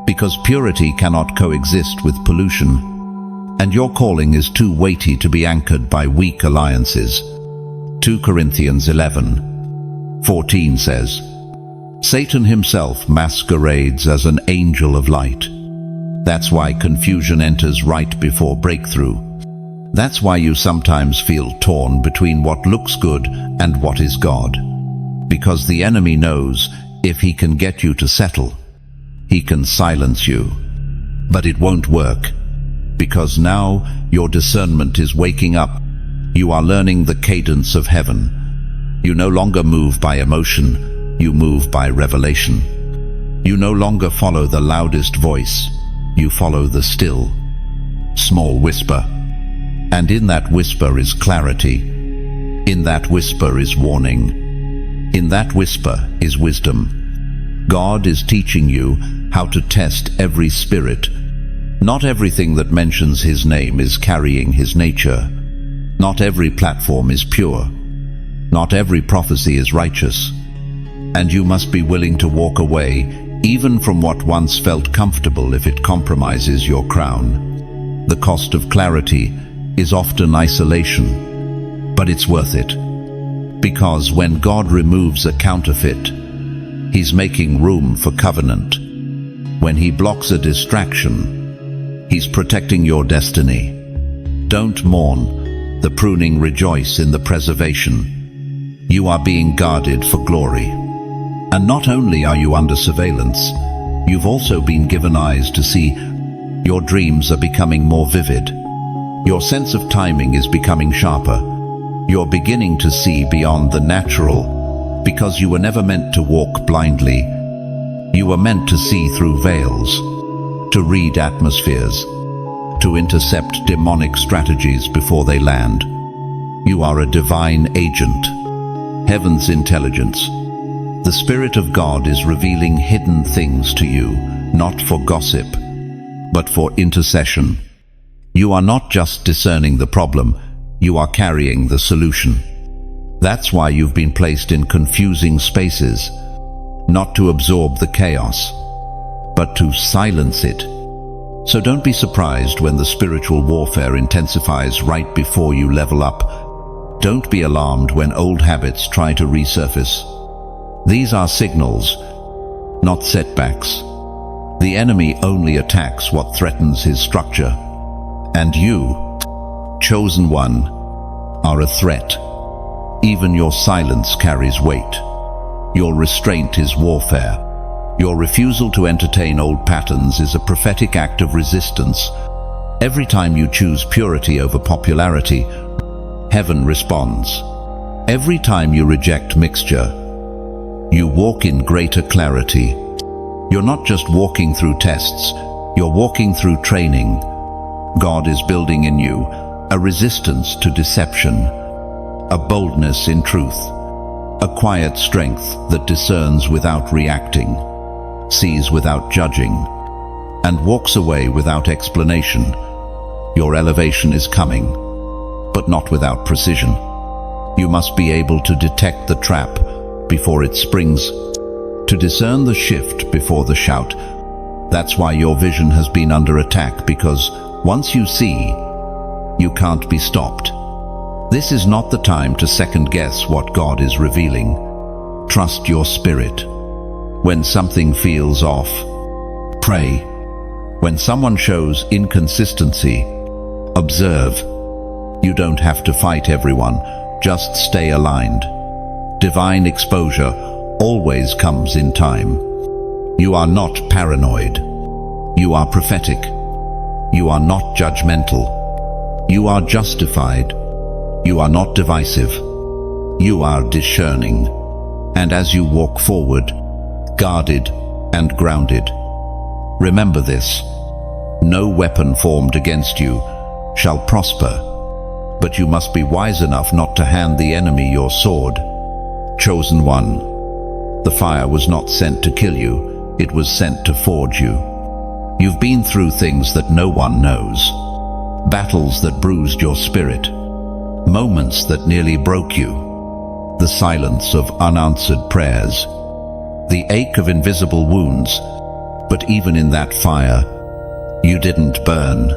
Because purity cannot coexist with pollution, and your calling is too weighty to be anchored by weak alliances. 2 Corinthians 11:14 says, Satan himself masquerades as an angel of light. That's why confusion enters right before breakthrough. That's why you sometimes feel torn between what looks good and what is God. Because the enemy knows if he can get you to settle, he can silence you. But it won't work, because now your discernment is waking up. You are learning the cadence of heaven. You no longer move by emotion, you move by revelation. You no longer follow the loudest voice, you follow the still, small whisper. And in that whisper is clarity. In that whisper is warning. In that whisper is wisdom. God is teaching you how to test every spirit. Not everything that mentions his name is carrying his nature. Not every platform is pure. Not every prophecy is righteous. And you must be willing to walk away even from what once felt comfortable if it compromises your crown. The cost of clarity is often isolation, but it's worth it. Because when God removes a counterfeit, He's making room for covenant. When He blocks a distraction, He's protecting your destiny. Don't mourn the pruning, rejoice in the preservation. You are being guarded for glory. And not only are you under surveillance, you've also been given eyes to see. Your dreams are becoming more vivid. Your sense of timing is becoming sharper. You're beginning to see beyond the natural, because you were never meant to walk blindly. You were meant to see through veils, to read atmospheres, to intercept demonic strategies before they land. You are a divine agent, heaven's intelligence. The Spirit of God is revealing hidden things to you, not for gossip, but for intercession. You are not just discerning the problem, you are carrying the solution. That's why you've been placed in confusing spaces, not to absorb the chaos, but to silence it. So don't be surprised when the spiritual warfare intensifies right before you level up. Don't be alarmed when old habits try to resurface. These are signals, not setbacks. The enemy only attacks what threatens his structure. And you, chosen one, are a threat. Even your silence carries weight. Your restraint is warfare. Your refusal to entertain old patterns is a prophetic act of resistance. Every time you choose purity over popularity, heaven responds. Every time you reject mixture, you walk in greater clarity. You're not just walking through tests, you're walking through training. God is building in you a resistance to deception, a boldness in truth, a quiet strength that discerns without reacting, sees without judging, and walks away without explanation. Your elevation is coming, but not without precision. You must be able to detect the trap before it springs, to discern the shift before the shout. That's why your vision has been under attack, because once you see, you can't be stopped. This is not the time to second-guess what God is revealing. Trust your spirit. When something feels off, pray. When someone shows inconsistency, observe. You don't have to fight everyone, just stay aligned. Divine exposure always comes in time. You are not paranoid. You are prophetic. You are not judgmental. You are justified. You are not divisive. You are discerning. And as you walk forward, guarded and grounded, remember this: no weapon formed against you shall prosper, but you must be wise enough not to hand the enemy your sword. Chosen one, the fire was not sent to kill you, it was sent to forge you. You've been through things that no one knows, battles that bruised your spirit, moments that nearly broke you, the silence of unanswered prayers, the ache of invisible wounds. But even in that fire, you didn't burn,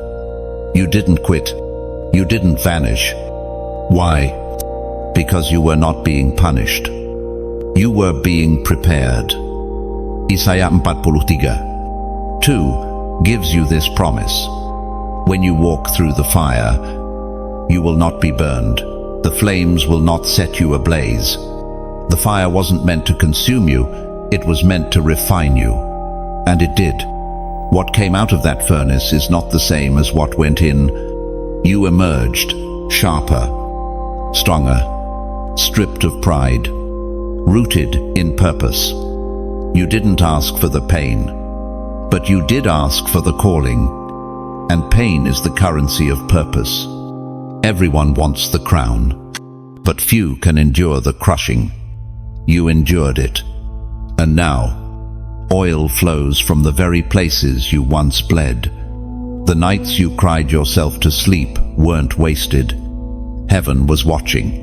you didn't quit, you didn't vanish. Why? Because you were not being punished. You were being prepared. Isaiah 43:2 gives you this promise. When you walk through the fire, you will not be burned. The flames will not set you ablaze. The fire wasn't meant to consume you, it was meant to refine you. And it did. What came out of that furnace is not the same as what went in. You emerged sharper, stronger, stripped of pride, rooted in purpose. You didn't ask for the pain, but you did ask for the calling. And pain is the currency of purpose. Everyone wants the crown, but few can endure the crushing. You endured it. And now, oil flows from the very places you once bled. The nights you cried yourself to sleep weren't wasted. Heaven was watching.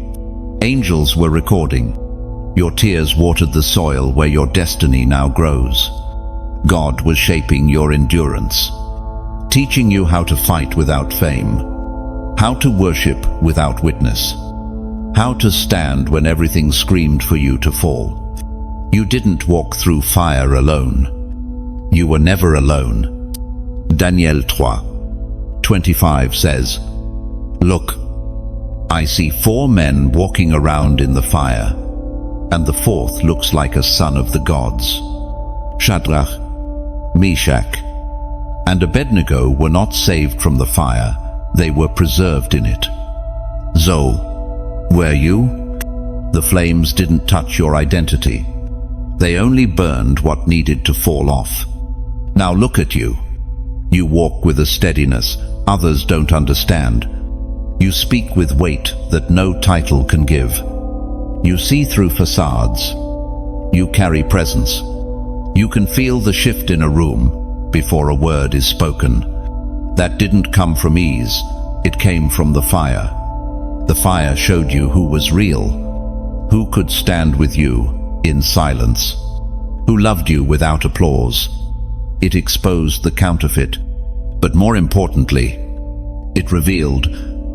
Angels were recording. Your tears watered the soil where your destiny now grows. God was shaping your endurance, teaching you how to fight without fame, how to worship without witness, how to stand when everything screamed for you to fall. You didn't walk through fire alone. You were never alone. Daniel 3:25 says, "Look, I see 4 men walking around in the fire, and the 4th looks like a son of the gods." Shadrach, Meshach, and Abednego were not saved from the fire, they were preserved in it. So, were you? The flames didn't touch your identity. They only burned what needed to fall off. Now look at you. You walk with a steadiness others don't understand. You speak with weight that no title can give. You see through facades. You carry presence. You can feel the shift in a room before a word is spoken. That didn't come from ease. It came from the fire. The fire showed you who was real, who could stand with you in silence, who loved you without applause. It exposed the counterfeit, but more importantly, it revealed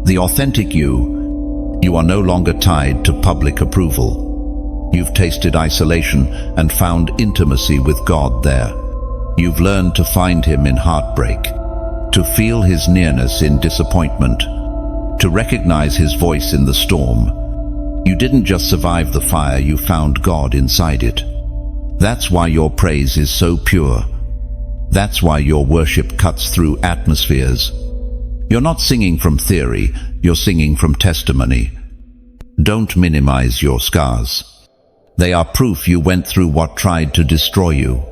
the authentic you. You are no longer tied to public approval. You've tasted isolation and found intimacy with God there. You've learned to find Him in heartbreak, to feel His nearness in disappointment, to recognize His voice in the storm. You didn't just survive the fire, you found God inside it. That's why your praise is so pure. That's why your worship cuts through atmospheres. You're not singing from theory, you're singing from testimony. Don't minimize your scars. They are proof you went through what tried to destroy you.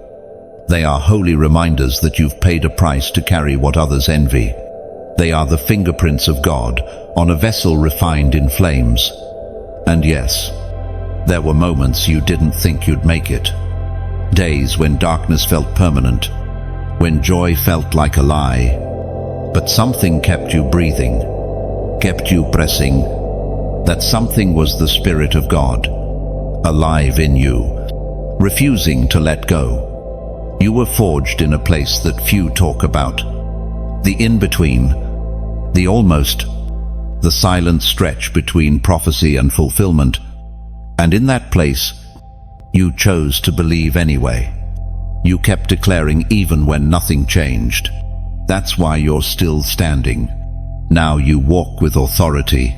They are holy reminders that you've paid a price to carry what others envy. They are the fingerprints of God on a vessel refined in flames. And yes, there were moments you didn't think you'd make it. Days when darkness felt permanent, when joy felt like a lie. But something kept you breathing, kept you pressing. That something was the Spirit of God, alive in you, refusing to let go. You were forged in a place that few talk about. The in-between, the almost, the silent stretch between prophecy and fulfillment. And in that place, you chose to believe anyway. You kept declaring even when nothing changed. That's why you're still standing. Now you walk with authority.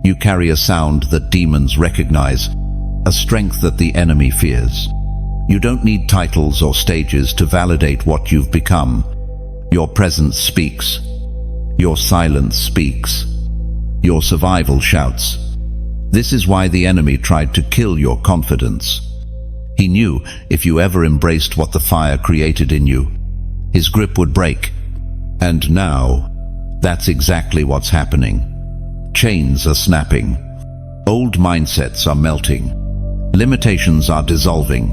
You carry a sound that demons recognize, a strength that the enemy fears. You don't need titles or stages to validate what you've become. Your presence speaks. Your silence speaks. Your survival shouts. This is why the enemy tried to kill your confidence. He knew if you ever embraced what the fire created in you, his grip would break. And now, that's exactly what's happening. Chains are snapping. Old mindsets are melting. Limitations are dissolving.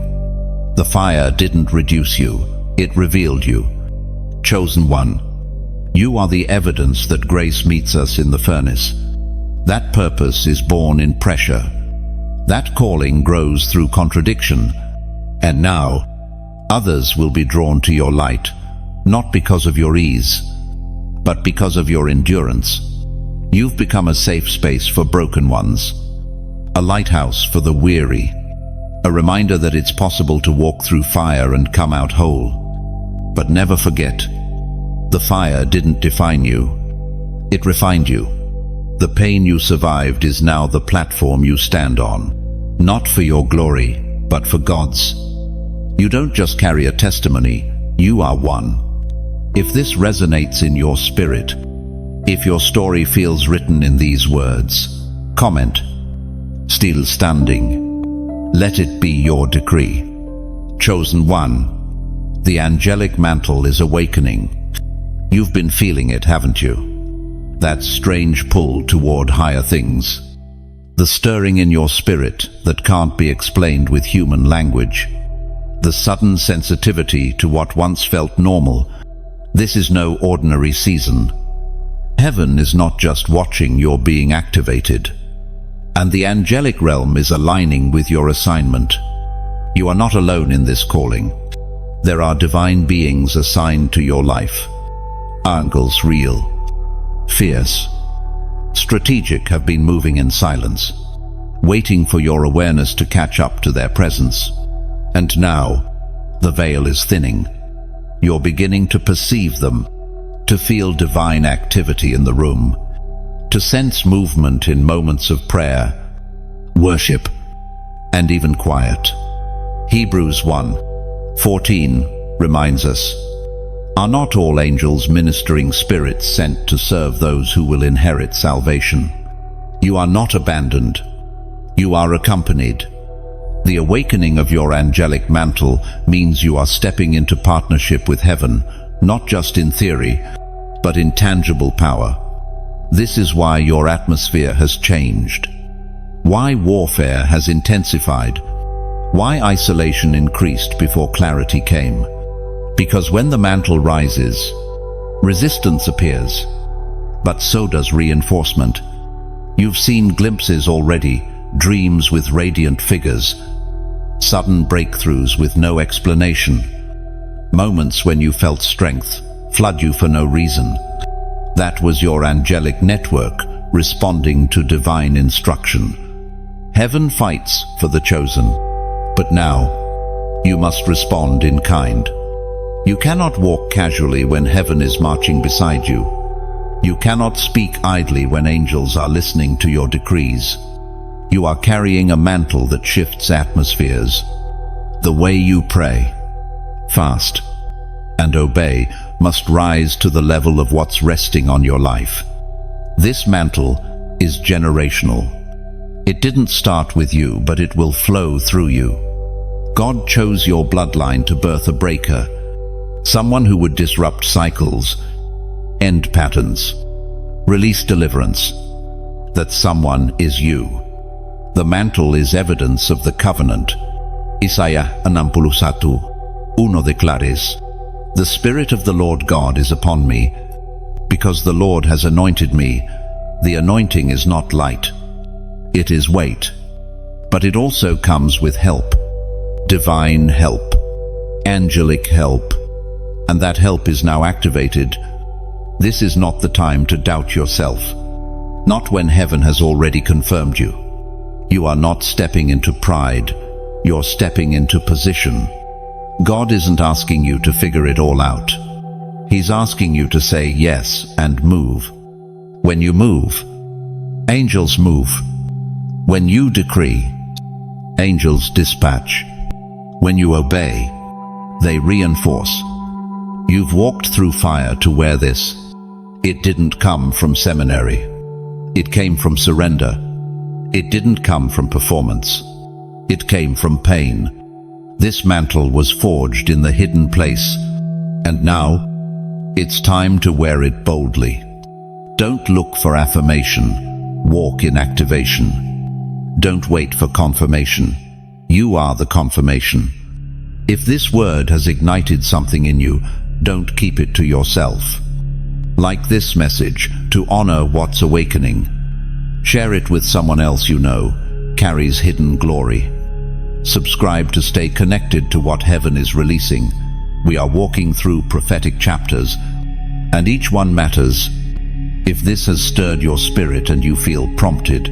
The fire didn't reduce you, it revealed you. Chosen one, you are the evidence that grace meets us in the furnace. That purpose is born in pressure. That calling grows through contradiction. And now, others will be drawn to your light, not because of your ease, but because of your endurance. You've become a safe space for broken ones, a lighthouse for the weary, a reminder that it's possible to walk through fire and come out whole. But never forget, the fire didn't define you, it refined you. The pain you survived is now the platform you stand on, not for your glory, but for God's. You don't just carry a testimony, you are one. If this resonates in your spirit, if your story feels written in these words, comment, "Still standing." Let it be your decree. Chosen one, the angelic mantle is awakening. You've been feeling it, haven't you? That strange pull toward higher things. The stirring in your spirit that can't be explained with human language. The sudden sensitivity to what once felt normal. This is no ordinary season. Heaven is not just watching, you're being activated. And the angelic realm is aligning with your assignment. You are not alone in this calling. There are divine beings assigned to your life. Angels real, fierce, strategic have been moving in silence, waiting for your awareness to catch up to their presence. And now, the veil is thinning. You're beginning to perceive them, to feel divine activity in the room, to sense movement in moments of prayer, worship, and even quiet. Hebrews 1:14 reminds us, "Are not all angels ministering spirits sent to serve those who will inherit salvation?" You are not abandoned. You are accompanied. The awakening of your angelic mantle means you are stepping into partnership with heaven, not just in theory, but in tangible power. This is why your atmosphere has changed. Why warfare has intensified. Why isolation increased before clarity came. Because when the mantle rises, resistance appears, but so does reinforcement. You've seen glimpses already, dreams with radiant figures, sudden breakthroughs with no explanation, moments when you felt strength flood you for no reason. That was your angelic network responding to divine instruction. Heaven fights for the chosen, but now you must respond in kind. You cannot walk casually when heaven is marching beside you. You cannot speak idly when angels are listening to your decrees. You are carrying a mantle that shifts atmospheres. The way you pray, fast, and obey must rise to the level of what's resting on your life. This mantle is generational. It didn't start with you, but it will flow through you. God chose your bloodline to birth a breaker, someone who would disrupt cycles, end patterns, release deliverance. That someone is you. The mantle is evidence of the covenant. Isaiah 61:1 declares, "The Spirit of the Lord God is upon me, because the Lord has anointed me." The anointing is not light. It is weight. But it also comes with help. Divine help. Angelic help. And that help is now activated. This is not the time to doubt yourself. Not when heaven has already confirmed you. You are not stepping into pride. You're stepping into position. God isn't asking you to figure it all out. He's asking you to say yes and move. When you move, angels move. When you decree, angels dispatch. When you obey, they reinforce. You've walked through fire to wear this. It didn't come from seminary. It came from surrender. It didn't come from performance. It came from pain. This mantle was forged in the hidden place, and now it's time to wear it boldly. Don't look for affirmation. Walk in activation. Don't wait for confirmation. You are the confirmation. If this word has ignited something in you, don't keep it to yourself. Like this message, to honor what's awakening. Share it with someone else you know carries hidden glory. Subscribe to stay connected to what heaven is releasing. We are walking through prophetic chapters, and each one matters. If this has stirred your spirit and you feel prompted,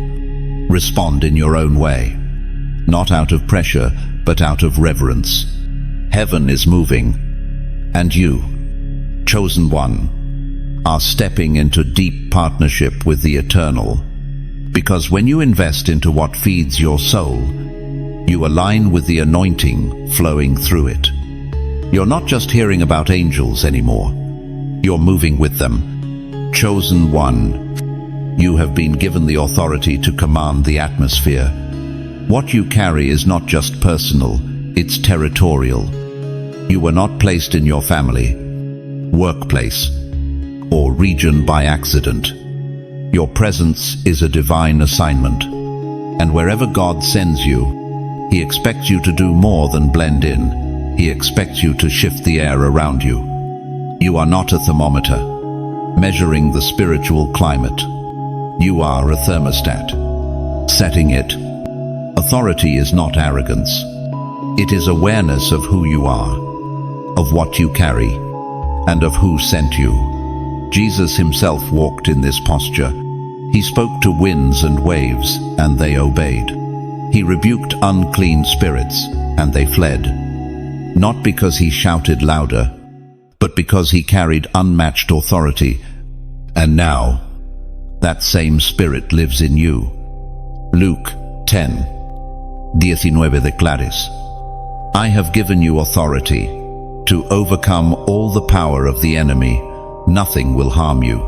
respond in your own way. Not out of pressure, but out of reverence. Heaven is moving, and you, chosen one, are stepping into deep partnership with the eternal. Because when you invest into what feeds your soul, you align with the anointing flowing through it. You're not just hearing about angels anymore. You're moving with them. Chosen one, you have been given the authority to command the atmosphere. What you carry is not just personal, it's territorial. You were not placed in your family, workplace, or region by accident. Your presence is a divine assignment. And wherever God sends you, He expects you to do more than blend in. He expects you to shift the air around you. You are not a thermometer, measuring the spiritual climate. You are a thermostat, setting it. Authority is not arrogance. It is awareness of who you are. of what you carry, and of who sent you. Jesus himself walked in this posture. He spoke to winds and waves, and they obeyed. He rebuked unclean spirits, and they fled. Not because he shouted louder, but because he carried unmatched authority. And now, that same Spirit lives in you. Luke 10:19 declares, I have given you authority to overcome all the power of the enemy. Nothing will harm you.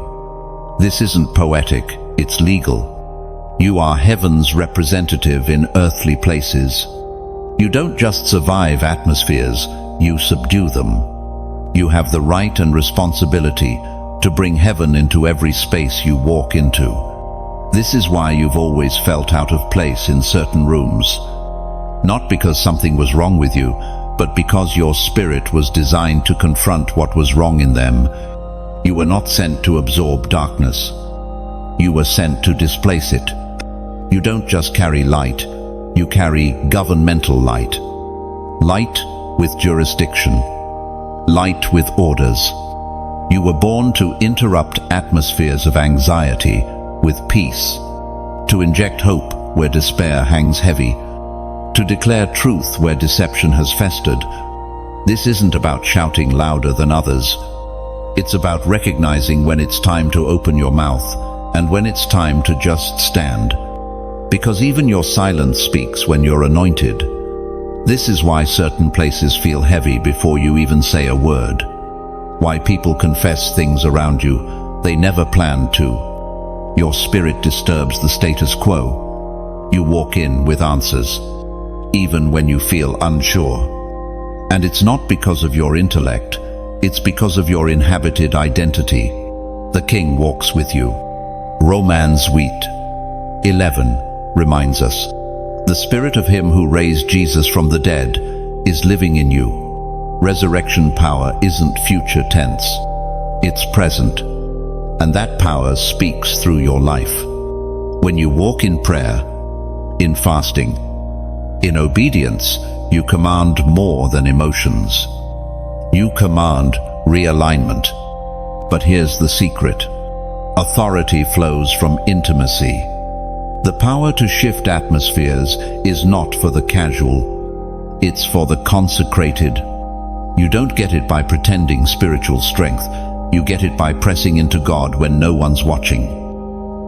This isn't poetic, it's legal. You are heaven's representative in earthly places. You don't just survive atmospheres, you subdue them. You have the right and responsibility to bring heaven into every space you walk into. This is why you've always felt out of place in certain rooms. Not because something was wrong with you, but because your spirit was designed to confront what was wrong in them. You were not sent to absorb darkness. You were sent to displace it. You don't just carry light, you carry governmental light. Light with jurisdiction. Light with orders. You were born to interrupt atmospheres of anxiety with peace, to inject hope where despair hangs heavy, to declare truth where deception has festered. This isn't about shouting louder than others. It's about recognizing when it's time to open your mouth and when it's time to just stand. Because even your silence speaks when you're anointed. This is why certain places feel heavy before you even say a word. Why people confess things around you they never planned to. Your spirit disturbs the status quo. You walk in with answers, even when you feel unsure. And it's not because of your intellect, it's because of your inhabited identity. The King walks with you. Romans 8:11 reminds us, the Spirit of Him who raised Jesus from the dead is living in you. Resurrection power isn't future tense, it's present. And that power speaks through your life. When you walk in prayer, in fasting, in obedience, you command more than emotions. You command realignment. But here's the secret. Authority flows from intimacy. The power to shift atmospheres is not for the casual. It's for the consecrated. You don't get it by pretending spiritual strength. You get it by pressing into God when no one's watching.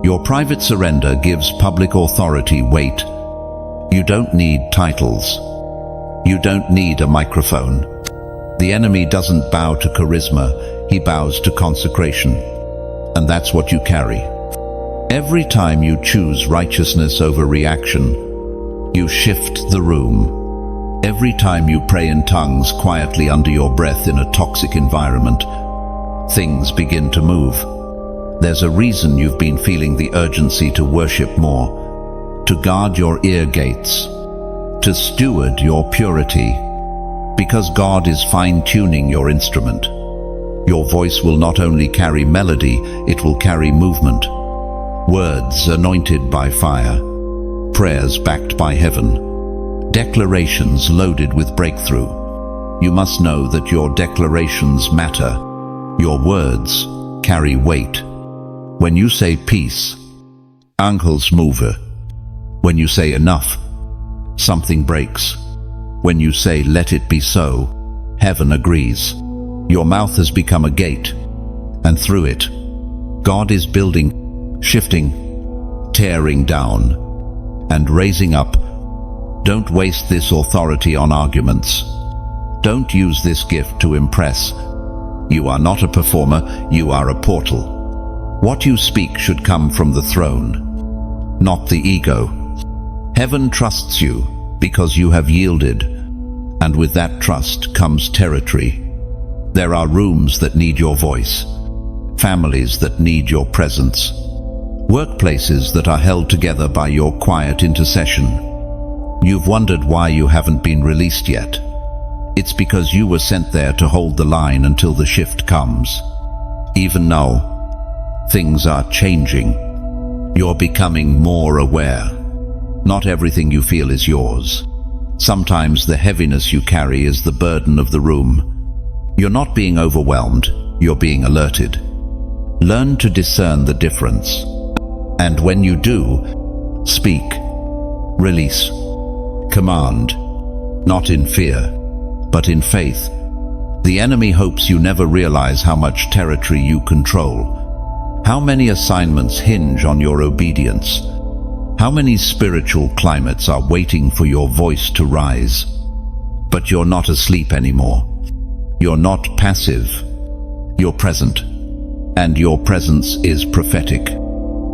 Your private surrender gives public authority weight. You don't need titles. You don't need a microphone. The enemy doesn't bow to charisma, he bows to consecration. And that's what you carry. Every time you choose righteousness over reaction, you shift the room. Every time you pray in tongues quietly under your breath in a toxic environment, things begin to move. There's a reason you've been feeling the urgency to worship more, to guard your ear gates, to steward your purity, because God is fine-tuning your instrument. Your voice will not only carry melody, it will carry movement. Words anointed by fire, prayers backed by heaven, declarations loaded with breakthrough. You must know that your declarations matter. Your words carry weight. When you say peace, angels move. When you say enough, something breaks. When you say let it be so, heaven agrees. Your mouth has become a gate, and through it, God is building, shifting, tearing down, and raising up. Don't waste this authority on arguments. Don't use this gift to impress. You are not a performer, you are a portal. What you speak should come from the throne, not the ego. Heaven trusts you because you have yielded, and with that trust comes territory. There are rooms that need your voice, families that need your presence, workplaces that are held together by your quiet intercession. You've wondered why you haven't been released yet. It's because you were sent there to hold the line until the shift comes. Even now, things are changing. You're becoming more aware. Not everything you feel is yours. Sometimes the heaviness you carry is the burden of the room. You're not being overwhelmed, you're being alerted. Learn to discern the difference. And when you do, speak, release, command, not in fear, but in faith. The enemy hopes you never realize how much territory you control. How many assignments hinge on your obedience? How many spiritual climates are waiting for your voice to rise? But you're not asleep anymore. You're not passive. You're present. And your presence is prophetic.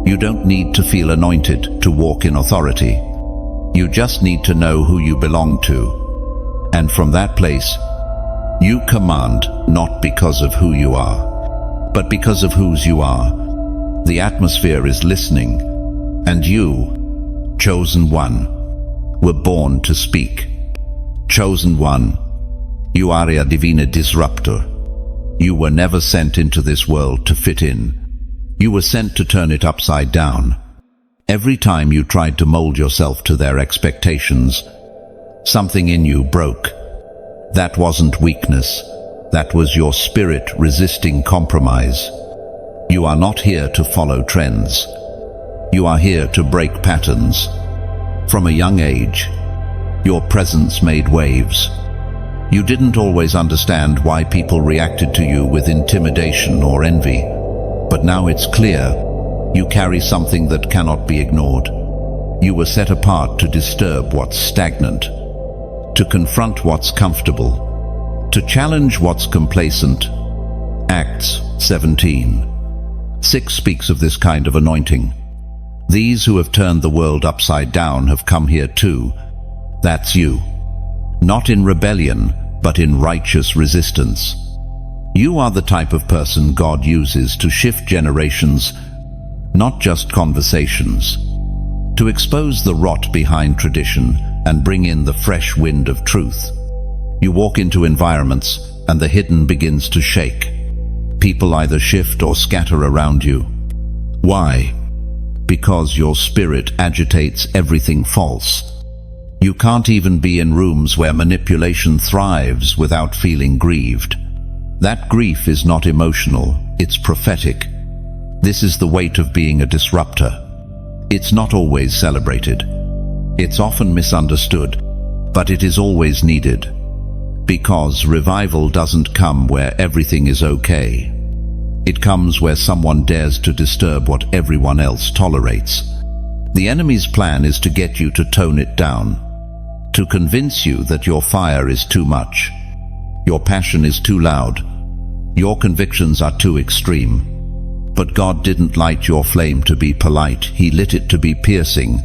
You don't need to feel anointed to walk in authority. You just need to know who you belong to. And from that place, you command not because of who you are, but because of whose you are. The atmosphere is listening, and you, chosen one, were born to speak. Chosen one, you are a divine disruptor. You were never sent into this world to fit in. You were sent to turn it upside down. Every time you tried to mold yourself to their expectations, something in you broke. That wasn't weakness. That was your spirit resisting compromise. You are not here to follow trends. You are here to break patterns. From a young age, your presence made waves. You didn't always understand why people reacted to you with intimidation or envy. But now it's clear, you carry something that cannot be ignored. You were set apart to disturb what's stagnant, to confront what's comfortable, to challenge what's complacent. Acts 17:6 speaks of this kind of anointing. These who have turned the world upside down have come here too. That's you. Not in rebellion, but in righteous resistance. You are the type of person God uses to shift generations, not just conversations. To expose the rot behind tradition and bring in the fresh wind of truth. You walk into environments and the hidden begins to shake. People either shift or scatter around you. Why? Because your spirit agitates everything false. You can't even be in rooms where manipulation thrives without feeling grieved. That grief is not emotional, it's prophetic. This is the weight of being a disruptor. It's not always celebrated. It's often misunderstood, but it is always needed. Because revival doesn't come where everything is okay. It comes where someone dares to disturb what everyone else tolerates. The enemy's plan is to get you to tone it down, to convince you that your fire is too much, your passion is too loud, your convictions are too extreme. But God didn't light your flame to be polite, He lit it to be piercing.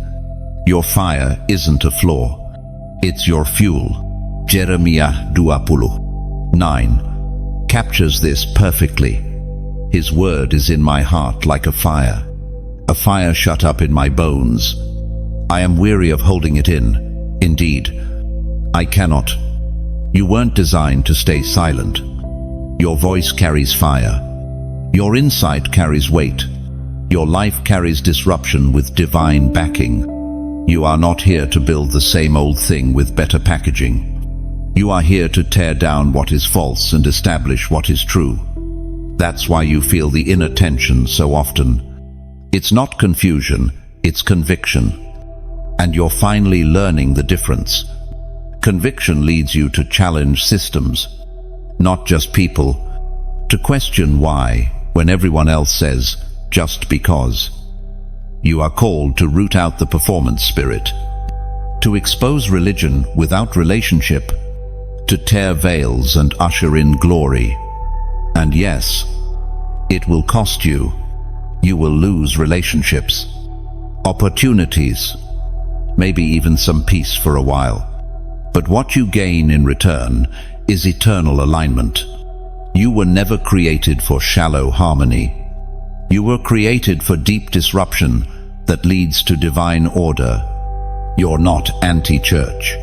Your fire isn't a flaw, it's your fuel. Jeremiah 20:9 captures this perfectly. His word is in my heart like a fire shut up in my bones. I am weary of holding it in. Indeed, I cannot. You weren't designed to stay silent. Your voice carries fire. Your insight carries weight. Your life carries disruption with divine backing. You are not here to build the same old thing with better packaging. You are here to tear down what is false and establish what is true. That's why you feel the inner tension so often. It's not confusion, it's conviction. And you're finally learning the difference. Conviction leads you to challenge systems, not just people, to question why when everyone else says, just because. You are called to root out the performance spirit, to expose religion without relationship, to tear veils and usher in glory. And yes, it will cost you. You will lose relationships, opportunities, maybe even some peace for a while. But what you gain in return is eternal alignment. You were never created for shallow harmony. You were created for deep disruption that leads to divine order. You're not anti-church.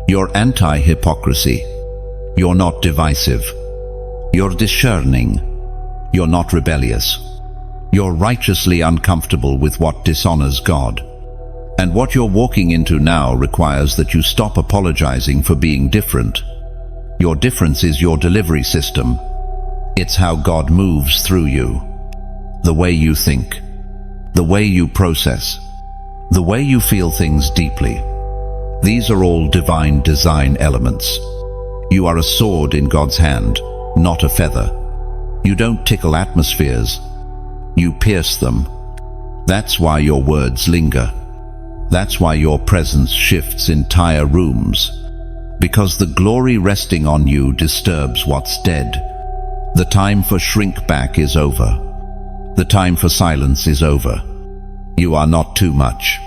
You're anti-hypocrisy. You're not divisive. You're discerning. You're not rebellious. You're righteously uncomfortable with what dishonors God. And what you're walking into now requires that you stop apologizing for being different. Your difference is your delivery system. It's how God moves through you. The way you think, the way you process, the way you feel things deeply. These are all divine design elements. You are a sword in God's hand, not a feather. You don't tickle atmospheres, you pierce them. That's why your words linger. That's why your presence shifts entire rooms. Because the glory resting on you disturbs what's dead. The time for shrink back is over. The time for silence is over. You are not too much.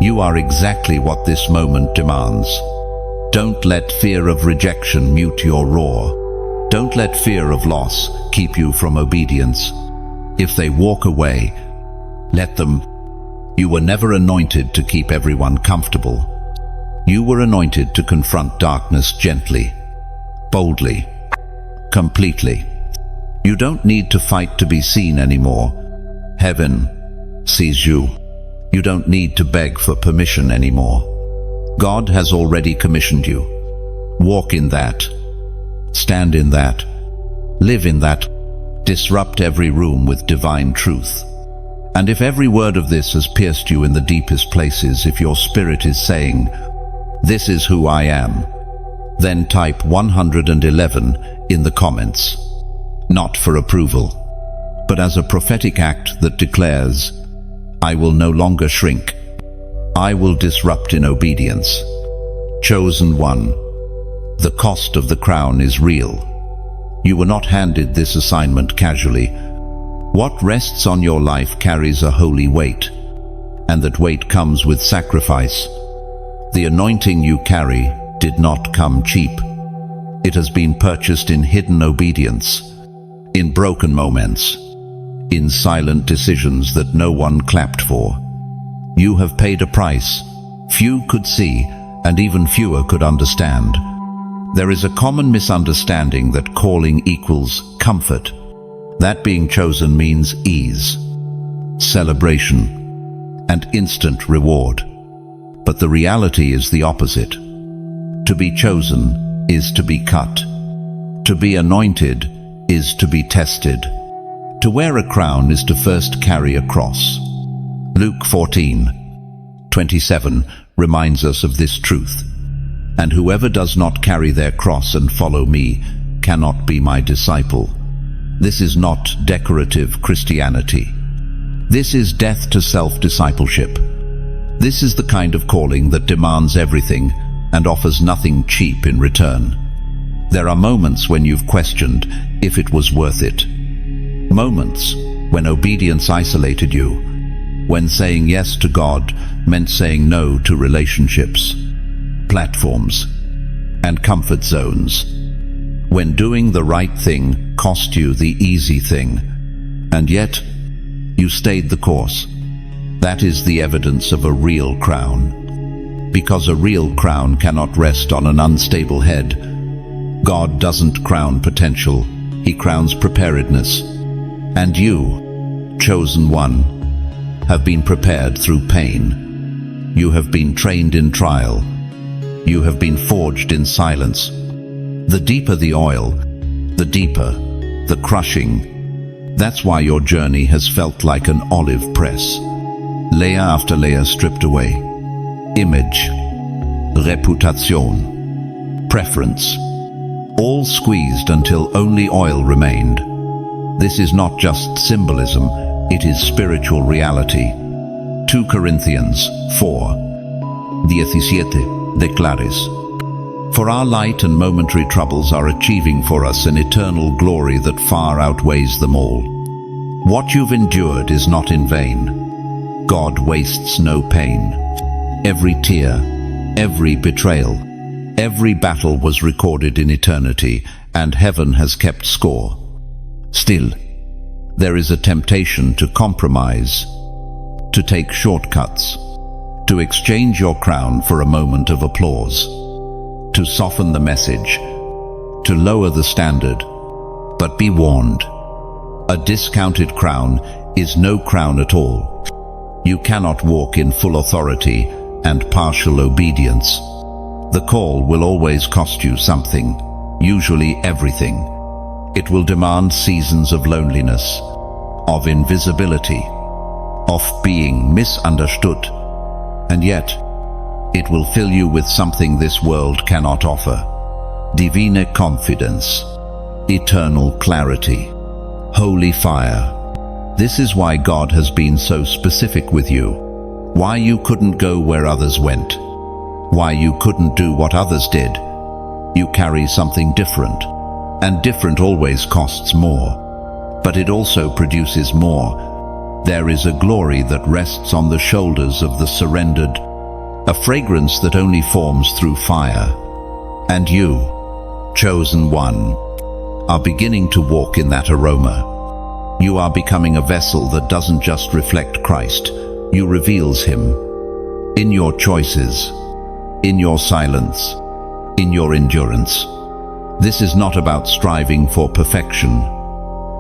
You are exactly what this moment demands. Don't let fear of rejection mute your roar. Don't let fear of loss keep you from obedience. If they walk away, let them. You were never anointed to keep everyone comfortable. You were anointed to confront darkness gently, boldly, completely. You don't need to fight to be seen anymore. Heaven sees you. You don't need to beg for permission anymore. God has already commissioned you. Walk in that. Stand in that. Live in that. Disrupt every room with divine truth. And if every word of this has pierced you in the deepest places, if your spirit is saying, "This is who I am," then type 111 in the comments. Not for approval, but as a prophetic act that declares, I will no longer shrink. I will disrupt in obedience. Chosen one. The cost of the crown is real. You were not handed this assignment casually. What rests on your life carries a holy weight, and that weight comes with sacrifice. The anointing you carry did not come cheap. It has been purchased in hidden obedience, in broken moments, in silent decisions that no one clapped for. You have paid a price few could see, and even fewer could understand. There is a common misunderstanding that calling equals comfort. That being chosen means ease, celebration, and instant reward. But the reality is the opposite. To be chosen is to be cut. To be anointed is to be tested. To wear a crown is to first carry a cross. Luke 14:27 reminds us of this truth. And whoever does not carry their cross and follow me cannot be my disciple. This is not decorative Christianity. This is death to self-discipleship. This is the kind of calling that demands everything and offers nothing cheap in return. There are moments when you've questioned if it was worth it. Moments when obedience isolated you, when saying yes to God meant saying no to relationships, platforms, and comfort zones. When doing the right thing cost you the easy thing, and yet you stayed the course. That is the evidence of a real crown. Because a real crown cannot rest on an unstable head. God doesn't crown potential, He crowns preparedness. And you, chosen one, have been prepared through pain. You have been trained in trial. You have been forged in silence. The deeper the oil, the deeper the crushing. That's why your journey has felt like an olive press. Layer after layer stripped away. Image, reputation, preference, all squeezed until only oil remained. This is not just symbolism, it is spiritual reality. 2 Corinthians 4:17 declares, "For our light and momentary troubles are achieving for us an eternal glory that far outweighs them all." What you've endured is not in vain. God wastes no pain. Every tear, every betrayal, every battle was recorded in eternity, and heaven has kept score. Still, there is a temptation to compromise, to take shortcuts, to exchange your crown for a moment of applause, to soften the message, to lower the standard. But be warned, a discounted crown is no crown at all. You cannot walk in full authority and partial obedience. The call will always cost you something. usually everything. It will demand seasons of loneliness, of invisibility, of being misunderstood. And yet, it will fill you with something this world cannot offer. Divine confidence, eternal clarity, holy fire. This is why God has been so specific with you. Why you couldn't go where others went. Why you couldn't do what others did. You carry something different, and different always costs more. But it also produces more. There is a glory that rests on the shoulders of the surrendered, a fragrance that only forms through fire. And you, chosen one, are beginning to walk in that aroma. You are becoming a vessel that doesn't just reflect Christ, you reveals Him. In your choices, in your silence, in your endurance. This is not about striving for perfection.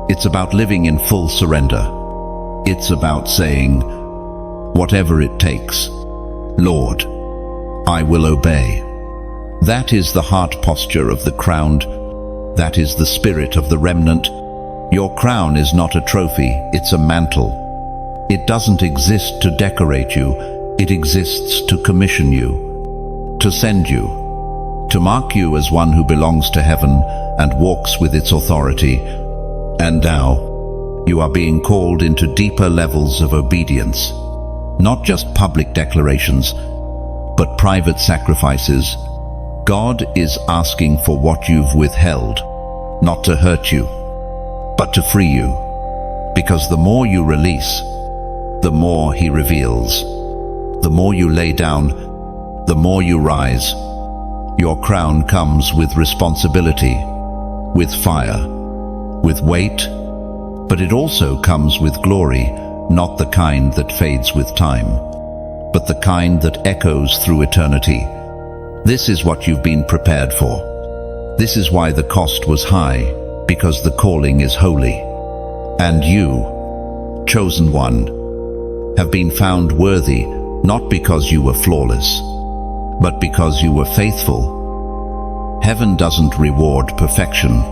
It's about living in full surrender. It's about saying, whatever it takes, Lord, I will obey. That is the heart posture of the crowned. That is the spirit of the remnant. Your crown is not a trophy, it's a mantle. It doesn't exist to decorate you, it exists to commission you, to send you, to mark you as one who belongs to heaven and walks with its authority. And now, you are being called into deeper levels of obedience. Not just public declarations, but private sacrifices. God is asking for what you've withheld, not to hurt you, but to free you. Because the more you release, the more He reveals. The more you lay down, the more you rise. Your crown comes with responsibility, with fire, with weight, but it also comes with glory, not the kind that fades with time, but the kind that echoes through eternity. This is what you've been prepared for. This is why the cost was high, because the calling is holy. And you, chosen one, have been found worthy, not because you were flawless, but because you were faithful. Heaven doesn't reward perfection.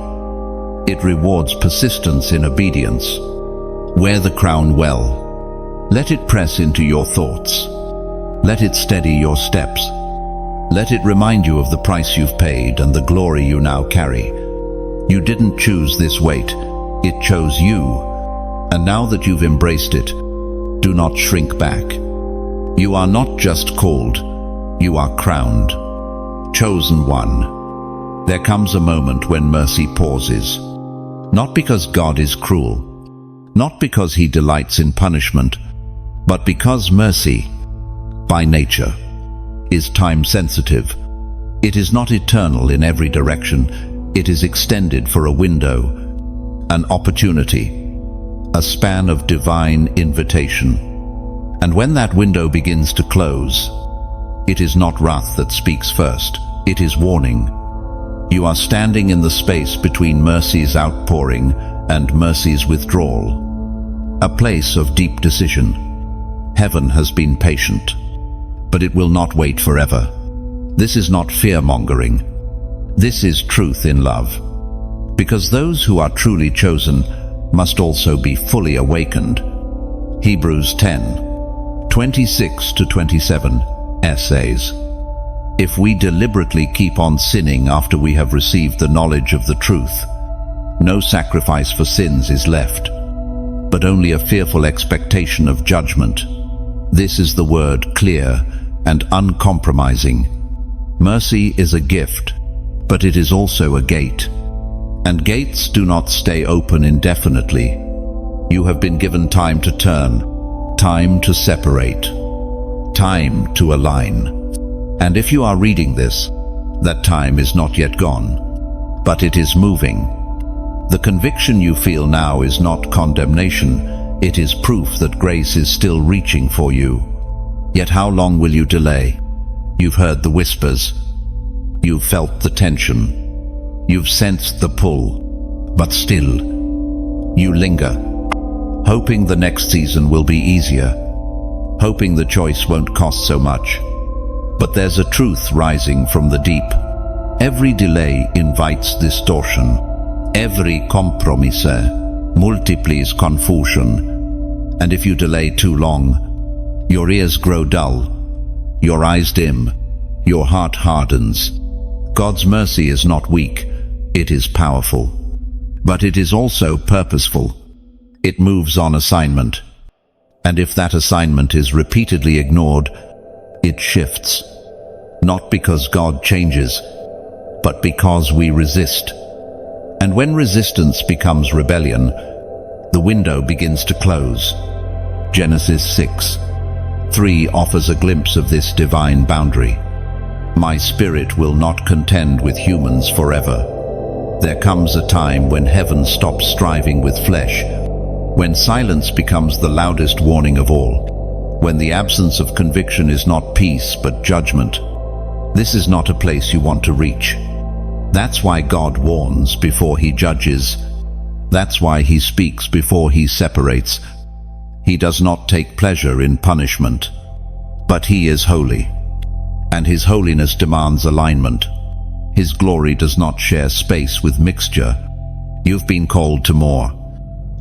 It rewards persistence in obedience. Wear the crown well. Let it press into your thoughts. Let it steady your steps. Let it remind you of the price you've paid and the glory you now carry. You didn't choose this weight, it chose you. And now that you've embraced it, do not shrink back. You are not just called, you are crowned. Chosen one. There comes a moment when mercy pauses. Not because God is cruel, not because He delights in punishment, but because mercy, by nature, is time-sensitive. It is not eternal in every direction. It is extended for a window, an opportunity, a span of divine invitation. And when that window begins to close, it is not wrath that speaks first, it is warning. You are standing in the space between mercy's outpouring and mercy's withdrawal, a place of deep decision. Heaven has been patient, but it will not wait forever. This is not fear-mongering. This is truth in love. Because those who are truly chosen must also be fully awakened. Hebrews 10:26-27 essays. If we deliberately keep on sinning after we have received the knowledge of the truth, no sacrifice for sins is left, but only a fearful expectation of judgment. This is the word clear and uncompromising. Mercy is a gift, but it is also a gate. And gates do not stay open indefinitely. You have been given time to turn, time to separate, time to align. And if you are reading this, that time is not yet gone, but it is moving. The conviction you feel now is not condemnation, it is proof that grace is still reaching for you. Yet how long will you delay? You've heard the whispers, you've felt the tension, you've sensed the pull, but still, you linger, hoping the next season will be easier, hoping the choice won't cost so much. But there's a truth rising from the deep. Every delay invites distortion. Every compromise multiplies confusion. And if you delay too long, your ears grow dull, your eyes dim, your heart hardens. God's mercy is not weak, it is powerful. But it is also purposeful. It moves on assignment. And if that assignment is repeatedly ignored, it shifts. Not because God changes, but because we resist. And when resistance becomes rebellion, the window begins to close. Genesis 6:3 offers a glimpse of this divine boundary. My spirit will not contend with humans forever. There comes a time when heaven stops striving with flesh, when silence becomes the loudest warning of all, when the absence of conviction is not peace but judgment. This is not a place you want to reach. That's why God warns before he judges. That's why he speaks before he separates. He does not take pleasure in punishment, but he is holy, and his holiness demands alignment. His glory does not share space with mixture. You've been called to more,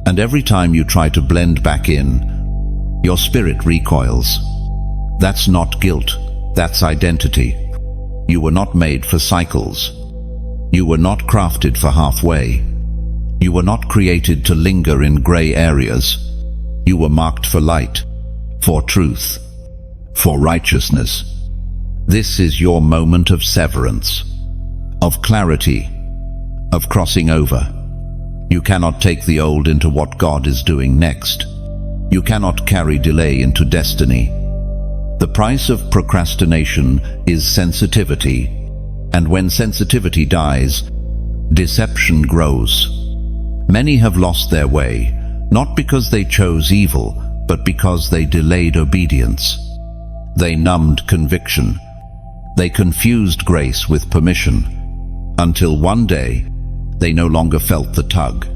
and every time you try to blend back in, your spirit recoils. That's not guilt, that's identity. You were not made for cycles. You were not crafted for halfway. You were not created to linger in gray areas. You were marked for light, for truth, for righteousness. This is your moment of severance, of clarity, of crossing over. You cannot take the old into what God is doing next. You cannot carry delay into destiny. The price of procrastination is sensitivity, and when sensitivity dies, deception grows. Many have lost their way, not because they chose evil, but because they delayed obedience. They numbed conviction. They confused grace with permission, until one day they no longer felt the tug.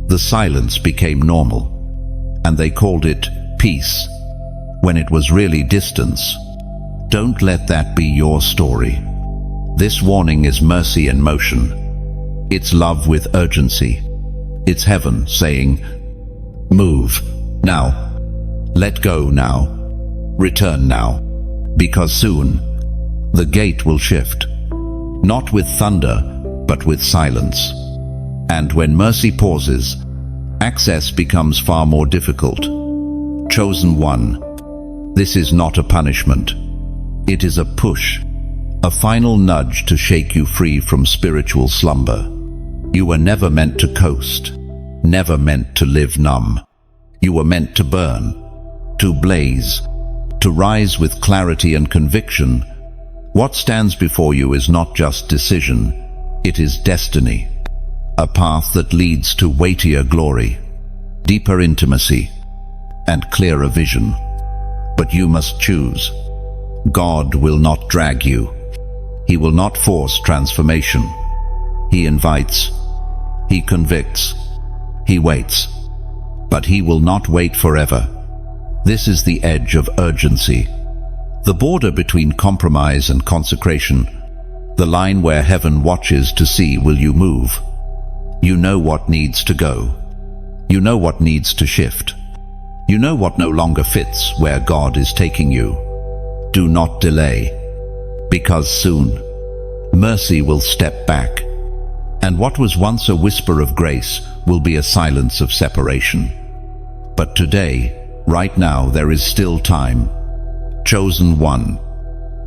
The silence became normal, and they called it peace, when it was really distance. Don't let that be your story. This warning is mercy in motion. It's love with urgency. It's heaven saying, move now, let go now, return now, because soon the gate will shift, not with thunder, but with silence. And when mercy pauses, access becomes far more difficult. Chosen one, this is not a punishment. It is a push, a final nudge to shake you free from spiritual slumber. You were never meant to coast, never meant to live numb. You were meant to burn, to blaze, to rise with clarity and conviction. What stands before you is not just decision, it is destiny. A path that leads to weightier glory, deeper intimacy, and clearer vision. But you must choose. God will not drag you. He will not force transformation. He invites, he convicts, he waits. But he will not wait forever. This is the edge of urgency, the border between compromise and consecration, the line where heaven watches to see will you move. You know what needs to go. You know what needs to shift. You know what no longer fits where God is taking you. Do not delay, because soon mercy will step back, and what was once a whisper of grace will be a silence of separation. But today, right now, there is still time. Chosen one,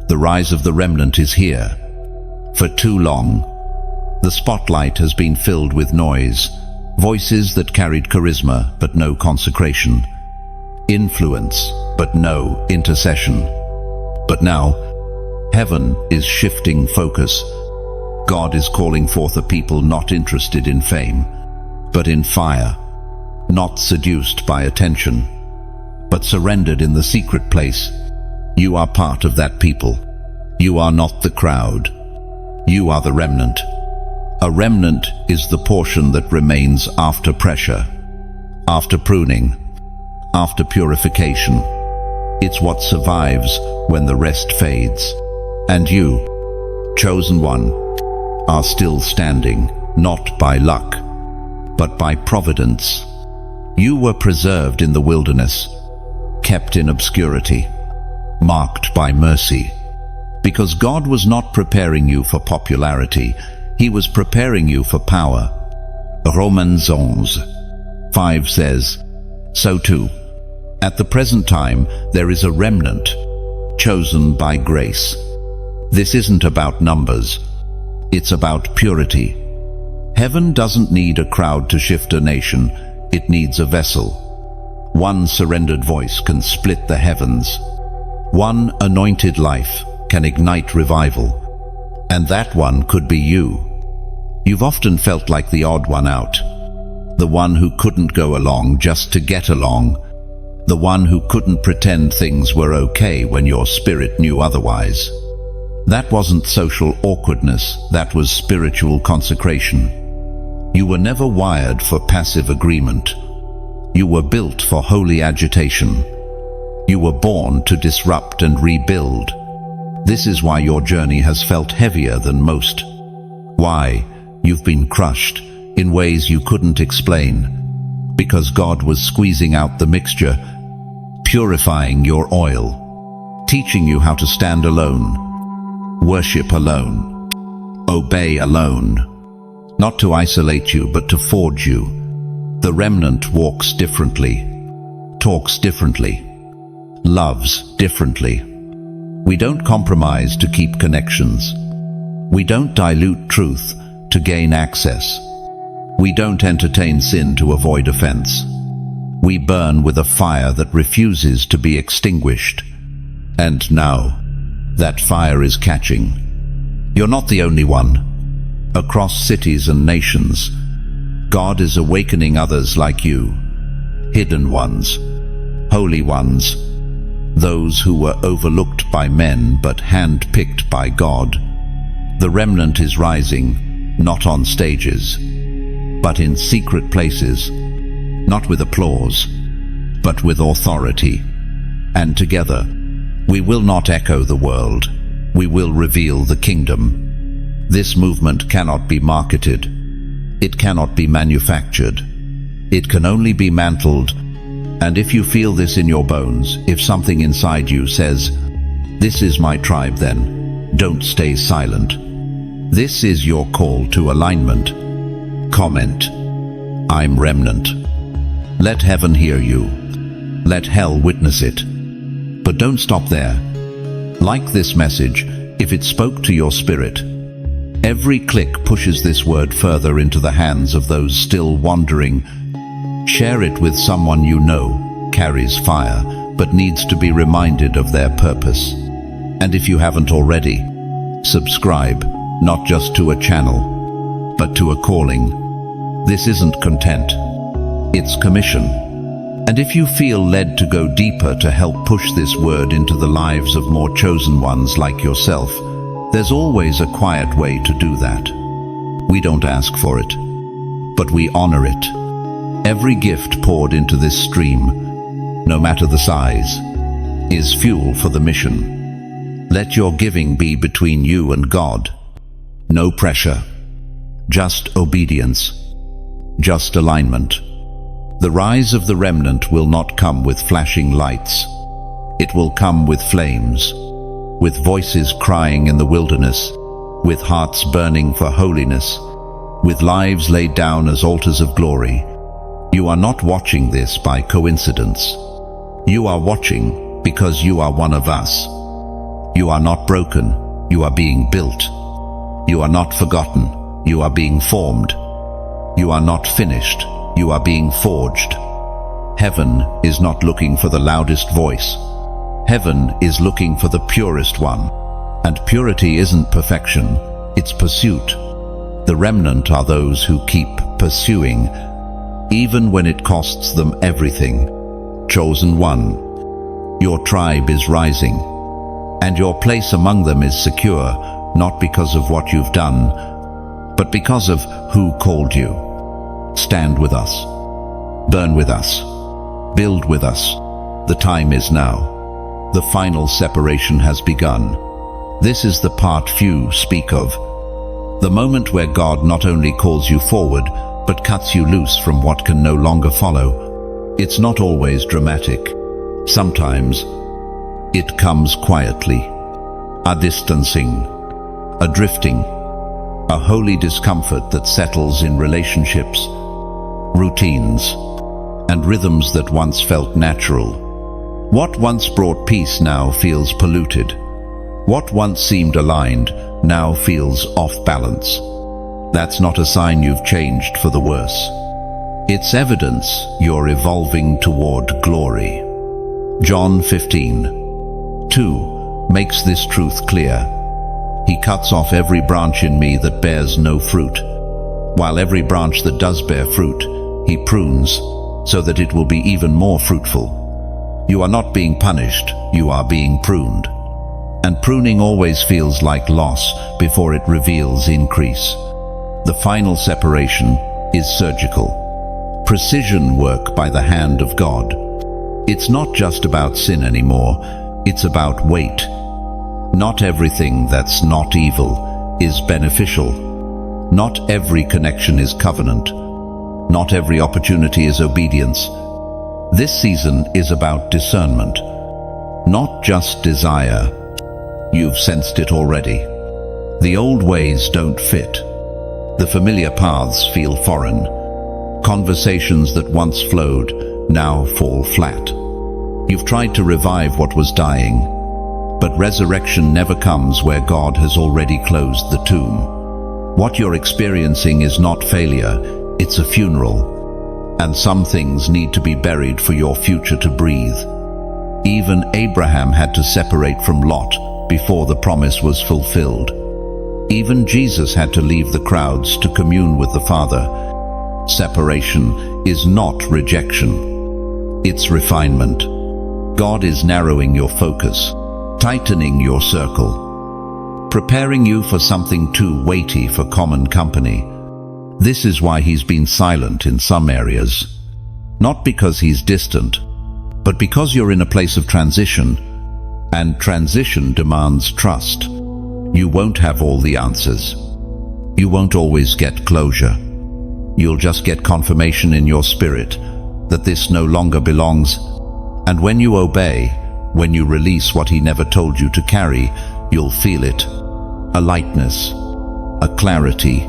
the rise of the remnant is here. For too long, the spotlight has been filled with noise, voices that carried charisma but no consecration, influence but no intercession. But now, heaven is shifting focus. God is calling forth a people not interested in fame, but in fire, not seduced by attention, but surrendered in the secret place. You are part of that people. You are not the crowd. You are the remnant. A remnant is the portion that remains after pressure, after pruning, after purification. It's what survives when the rest fades. And you, chosen one, are still standing, not by luck, but by providence. You were preserved in the wilderness, kept in obscurity, marked by mercy, because God was not preparing you for popularity, He was preparing you for power. Romans 11:5 says, "So too, at the present time there is a remnant, chosen by grace." This isn't about numbers, it's about purity. Heaven doesn't need a crowd to shift a nation, it needs a vessel. One surrendered voice can split the heavens. One anointed life can ignite revival. And that one could be you. You've often felt like the odd one out, the one who couldn't go along just to get along, the one who couldn't pretend things were okay when your spirit knew otherwise. That wasn't social awkwardness, that was spiritual consecration. You were never wired for passive agreement. You were built for holy agitation. You were born to disrupt and rebuild. This is why your journey has felt heavier than most. Why you've been crushed in ways you couldn't explain. Because God was squeezing out the mixture, purifying your oil, teaching you how to stand alone, worship alone, obey alone. Not to isolate you, but to forge you. The remnant walks differently, talks differently, loves differently. We don't compromise to keep connections. We don't dilute truth to gain access. We don't entertain sin to avoid offense. We burn with a fire that refuses to be extinguished. And now, that fire is catching. You're not the only one. Across cities and nations, God is awakening others like you, hidden ones, holy ones, those who were overlooked by men but hand-picked by God. The remnant is rising, not on stages, but in secret places, not with applause, but with authority. And together, we will not echo the world, we will reveal the kingdom. This movement cannot be marketed. It cannot be manufactured. It can only be mantled. And if you feel this in your bones, if something inside you says, "This is my tribe," then don't stay silent. This is your call to alignment. Comment, "I'm remnant." Let heaven hear you. Let hell witness it. But don't stop there. Like this message, if it spoke to your spirit. Every click pushes this word further into the hands of those still wandering. Share it with someone you know carries fire, but needs to be reminded of their purpose. And if you haven't already, subscribe, not just to a channel, but to a calling. This isn't content, it's commission. And if you feel led to go deeper to help push this word into the lives of more chosen ones like yourself, there's always a quiet way to do that. We don't ask for it, but we honor it. Every gift poured into this stream, no matter the size, is fuel for the mission. Let your giving be between you and God. No pressure, just obedience, just alignment. The rise of the remnant will not come with flashing lights. It will come with flames, with voices crying in the wilderness, with hearts burning for holiness, with lives laid down as altars of glory. You are not watching this by coincidence. You are watching because you are one of us. You are not broken, you are being built. You are not forgotten, you are being formed. You are not finished, you are being forged. Heaven is not looking for the loudest voice. Heaven is looking for the purest one. And purity isn't perfection, it's pursuit. The remnant are those who keep pursuing, even when it costs them everything. Chosen one, your tribe is rising, and your place among them is secure, not because of what you've done, but because of who called you. Stand with us, burn with us, build with us. The time is now. The final separation has begun. This is the part few speak of. The moment where God not only calls you forward, but cuts you loose from what can no longer follow. It's not always dramatic. Sometimes it comes quietly. A distancing, a drifting, a holy discomfort that settles in relationships, routines, and rhythms that once felt natural. What once brought peace now feels polluted. What once seemed aligned now feels off balance. That's not a sign you've changed for the worse. It's evidence you're evolving toward glory. John 15:2 makes this truth clear. He cuts off every branch in me that bears no fruit, while every branch that does bear fruit, he prunes, so that it will be even more fruitful. You are not being punished, you are being pruned. And pruning always feels like loss before it reveals increase. The final separation is surgical. Precision work by the hand of God. It's not just about sin anymore, it's about weight. Not everything that's not evil is beneficial. Not every connection is covenant. Not every opportunity is obedience. This season is about discernment, not just desire. You've sensed it already. The old ways don't fit. The familiar paths feel foreign. Conversations that once flowed now fall flat. You've tried to revive what was dying, but resurrection never comes where God has already closed the tomb. What you're experiencing is not failure, it's a funeral. And some things need to be buried for your future to breathe. Even Abraham had to separate from Lot before the promise was fulfilled. Even Jesus had to leave the crowds to commune with the Father. Separation is not rejection. It's refinement. God is narrowing your focus, tightening your circle, preparing you for something too weighty for common company. This is why he's been silent in some areas. Not because he's distant, but because you're in a place of transition, and transition demands trust. You won't have all the answers. You won't always get closure. You'll just get confirmation in your spirit that this no longer belongs. And when you obey, when you release what he never told you to carry, you'll feel it. A lightness, a clarity,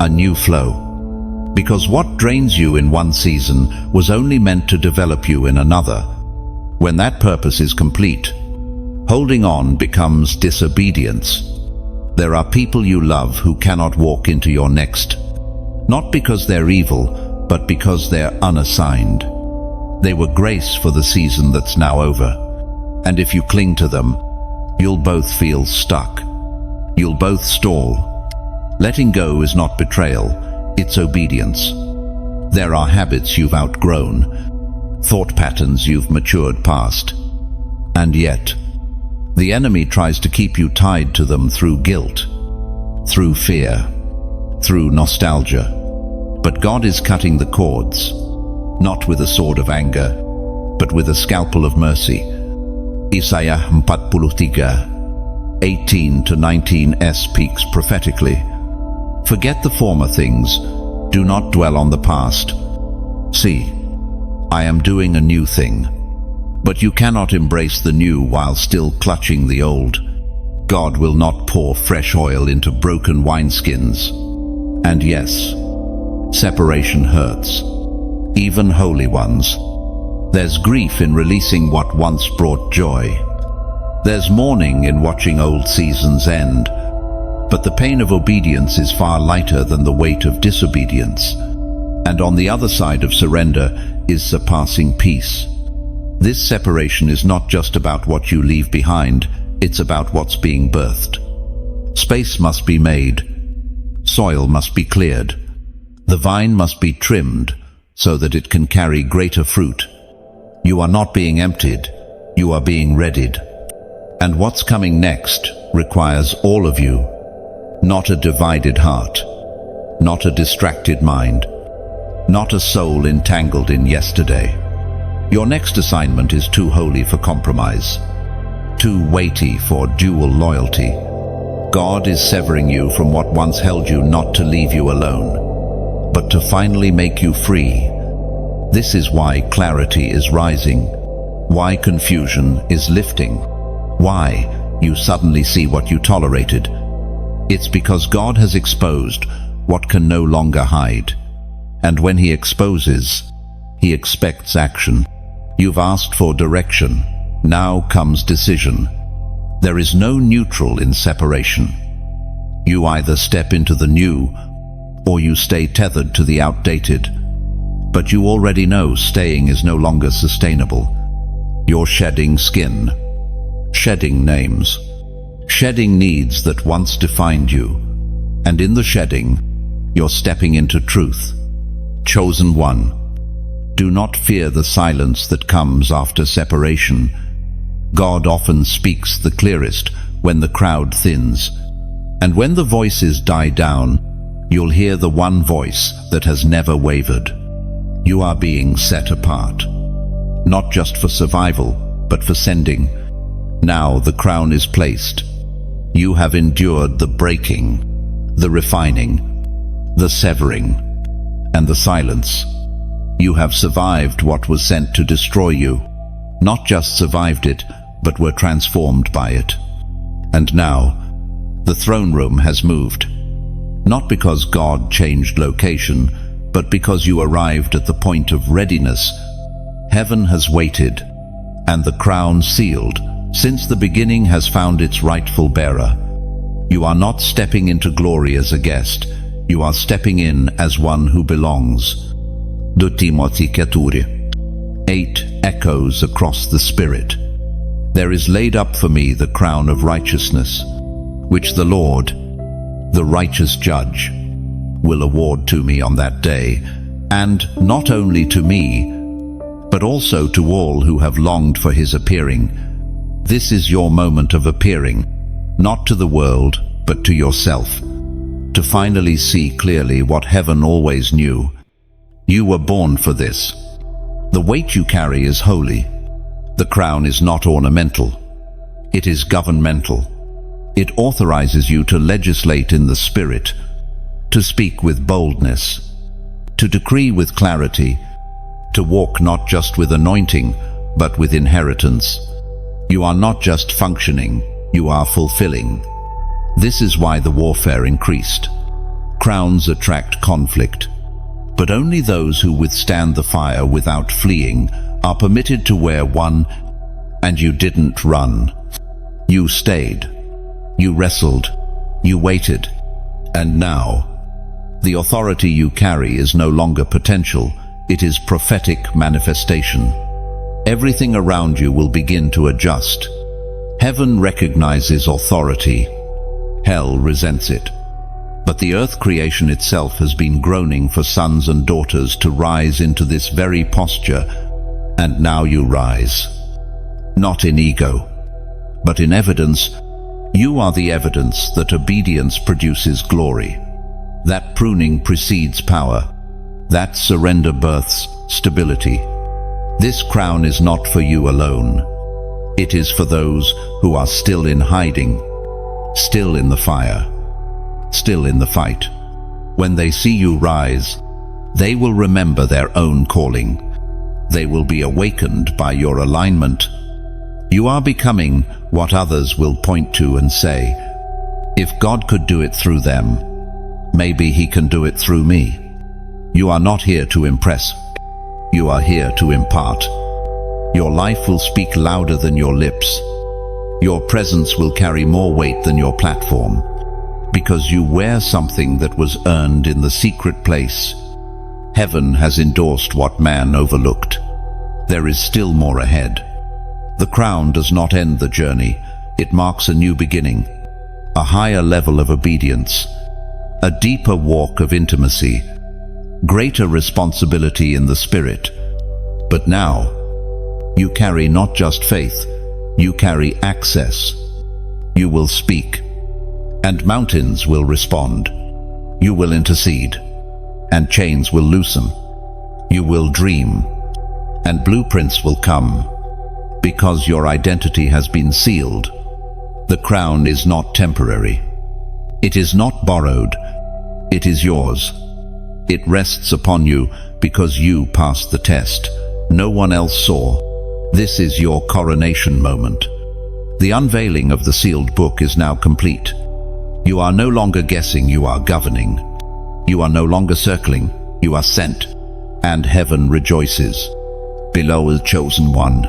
a new flow. Because what drains you in one season was only meant to develop you in another. When that purpose is complete, holding on becomes disobedience. There are people you love who cannot walk into your next, not because they're evil, but because they're unassigned. They were grace for the season that's now over. And if you cling to them, you'll both feel stuck. You'll both stall. Letting go is not betrayal, it's obedience. There are habits you've outgrown, thought patterns you've matured past. And yet, the enemy tries to keep you tied to them through guilt, through fear, through nostalgia. But God is cutting the cords, not with a sword of anger, but with a scalpel of mercy. Isaiah 43:18-19 speaks prophetically. Forget the former things, do not dwell on the past. See, I am doing a new thing. But you cannot embrace the new while still clutching the old. God will not pour fresh oil into broken wineskins. And yes, separation hurts, even holy ones. There's grief in releasing what once brought joy. There's mourning in watching old seasons end. But the pain of obedience is far lighter than the weight of disobedience. And on the other side of surrender is surpassing peace. This separation is not just about what you leave behind, it's about what's being birthed. Space must be made. Soil must be cleared. The vine must be trimmed so that it can carry greater fruit. You are not being emptied, you are being readied. And what's coming next requires all of you. Not a divided heart, not a distracted mind, not a soul entangled in yesterday. Your next assignment is too holy for compromise, too weighty for dual loyalty, God is severing you from what once held you, not to leave you alone, but to finally make you free. This is why clarity is rising, why confusion is lifting, why you suddenly see what you tolerated. It's because God has exposed what can no longer hide. And when He exposes, He expects action. You've asked for direction. Now comes decision. There is no neutral in separation. You either step into the new, or you stay tethered to the outdated. But you already know staying is no longer sustainable. You're shedding skin, shedding names, shedding needs that once defined you. And in the shedding, you're stepping into truth. Chosen one, do not fear the silence that comes after separation. God often speaks the clearest when the crowd thins. And when the voices die down, you'll hear the one voice that has never wavered. You are being set apart, not just for survival, but for sending. Now the crown is placed. You have endured the breaking, the refining, the severing, and the silence. You have survived what was sent to destroy you. Not just survived it, but were transformed by it. And now, the throne room has moved. Not because God changed location, but because you arrived at the point of readiness. Heaven has waited, and the crown sealed, since the beginning has found its rightful bearer. You are not stepping into glory as a guest. You are stepping in as one who belongs. 2 Timothy 8 echoes across the Spirit. There is laid up for me the crown of righteousness, which the Lord, the righteous judge, will award to me on that day, and not only to me, but also to all who have longed for His appearing. This is your moment of appearing, not to the world, but to yourself, to finally see clearly what heaven always knew. You were born for this. The weight you carry is holy. The crown is not ornamental. It is governmental. It authorizes you to legislate in the Spirit, to speak with boldness, to decree with clarity, to walk not just with anointing, but with inheritance. You are not just functioning, you are fulfilling. This is why the warfare increased. Crowns attract conflict, but only those who withstand the fire without fleeing are permitted to wear one. And you didn't run. You stayed. You wrestled. You waited. And now, the authority you carry is no longer potential, it is prophetic manifestation. Everything around you will begin to adjust. Heaven recognizes authority. Hell resents it. But the earth creation itself has been groaning for sons and daughters to rise into this very posture, and now you rise. Not in ego, but in evidence. You are the evidence that obedience produces glory. That pruning precedes power. That surrender births stability. This crown is not for you alone. It is for those who are still in hiding, still in the fire, still in the fight. When they see you rise, they will remember their own calling. They will be awakened by your alignment. You are becoming what others will point to and say, if God could do it through them, maybe He can do it through me. You are not here to impress. You are here to impart. Your life will speak louder than your lips. Your presence will carry more weight than your platform, because you wear something that was earned in the secret place. Heaven has endorsed what man overlooked. There is still more ahead. The crown does not end the journey. It marks a new beginning, a higher level of obedience, a deeper walk of intimacy, greater responsibility in the Spirit. But now, you carry not just faith, you carry access. You will speak, and mountains will respond. You will intercede, and chains will loosen. You will dream, and blueprints will come. Because your identity has been sealed. The crown is not temporary. It is not borrowed. It is yours. It rests upon you because you passed the test. No one else saw. This is your coronation moment. The unveiling of the sealed book is now complete. You are no longer guessing, you are governing. You are no longer circling, you are sent. And heaven rejoices. Beloved chosen one,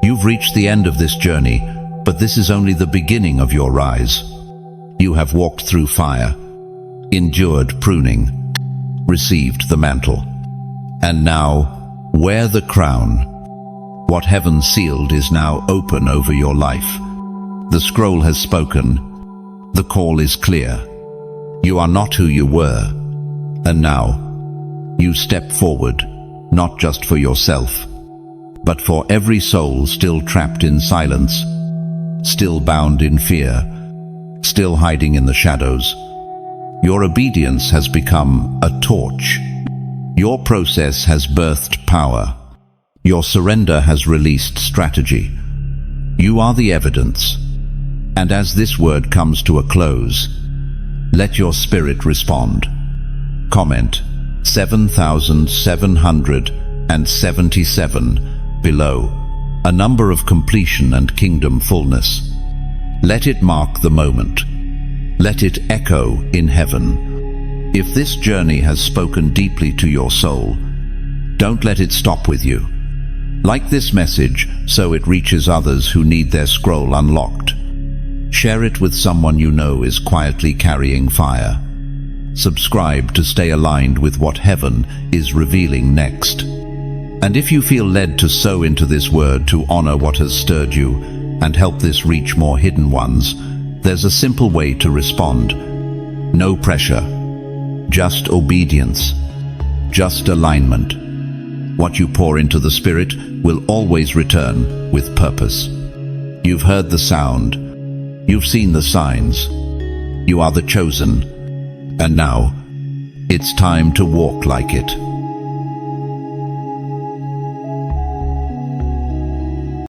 you've reached the end of this journey, but this is only the beginning of your rise. You have walked through fire, endured pruning, received the mantle, and now wear the crown. What heaven sealed is now open over your life. The scroll has spoken. The call is clear. You are not who you were. And now, you step forward, not just for yourself, but for every soul still trapped in silence, still bound in fear, still hiding in the shadows. Your obedience has become a torch. Your process has birthed power. Your surrender has released strategy. You are the evidence. And as this word comes to a close, let your spirit respond. Comment 7,777 below, a number of completion and kingdom fullness. Let it mark the moment. Let it echo in heaven. If this journey has spoken deeply to your soul, don't let it stop with you. Like this message, so it reaches others who need their scroll unlocked. Share it with someone you know is quietly carrying fire. Subscribe to stay aligned with what heaven is revealing next. And if you feel led to sow into this word to honor what has stirred you and help this reach more hidden ones, there's a simple way to respond. No pressure, just obedience, just alignment. What you pour into the Spirit will always return with purpose. You've heard the sound. You've seen the signs. You are the chosen. And now, it's time to walk like it.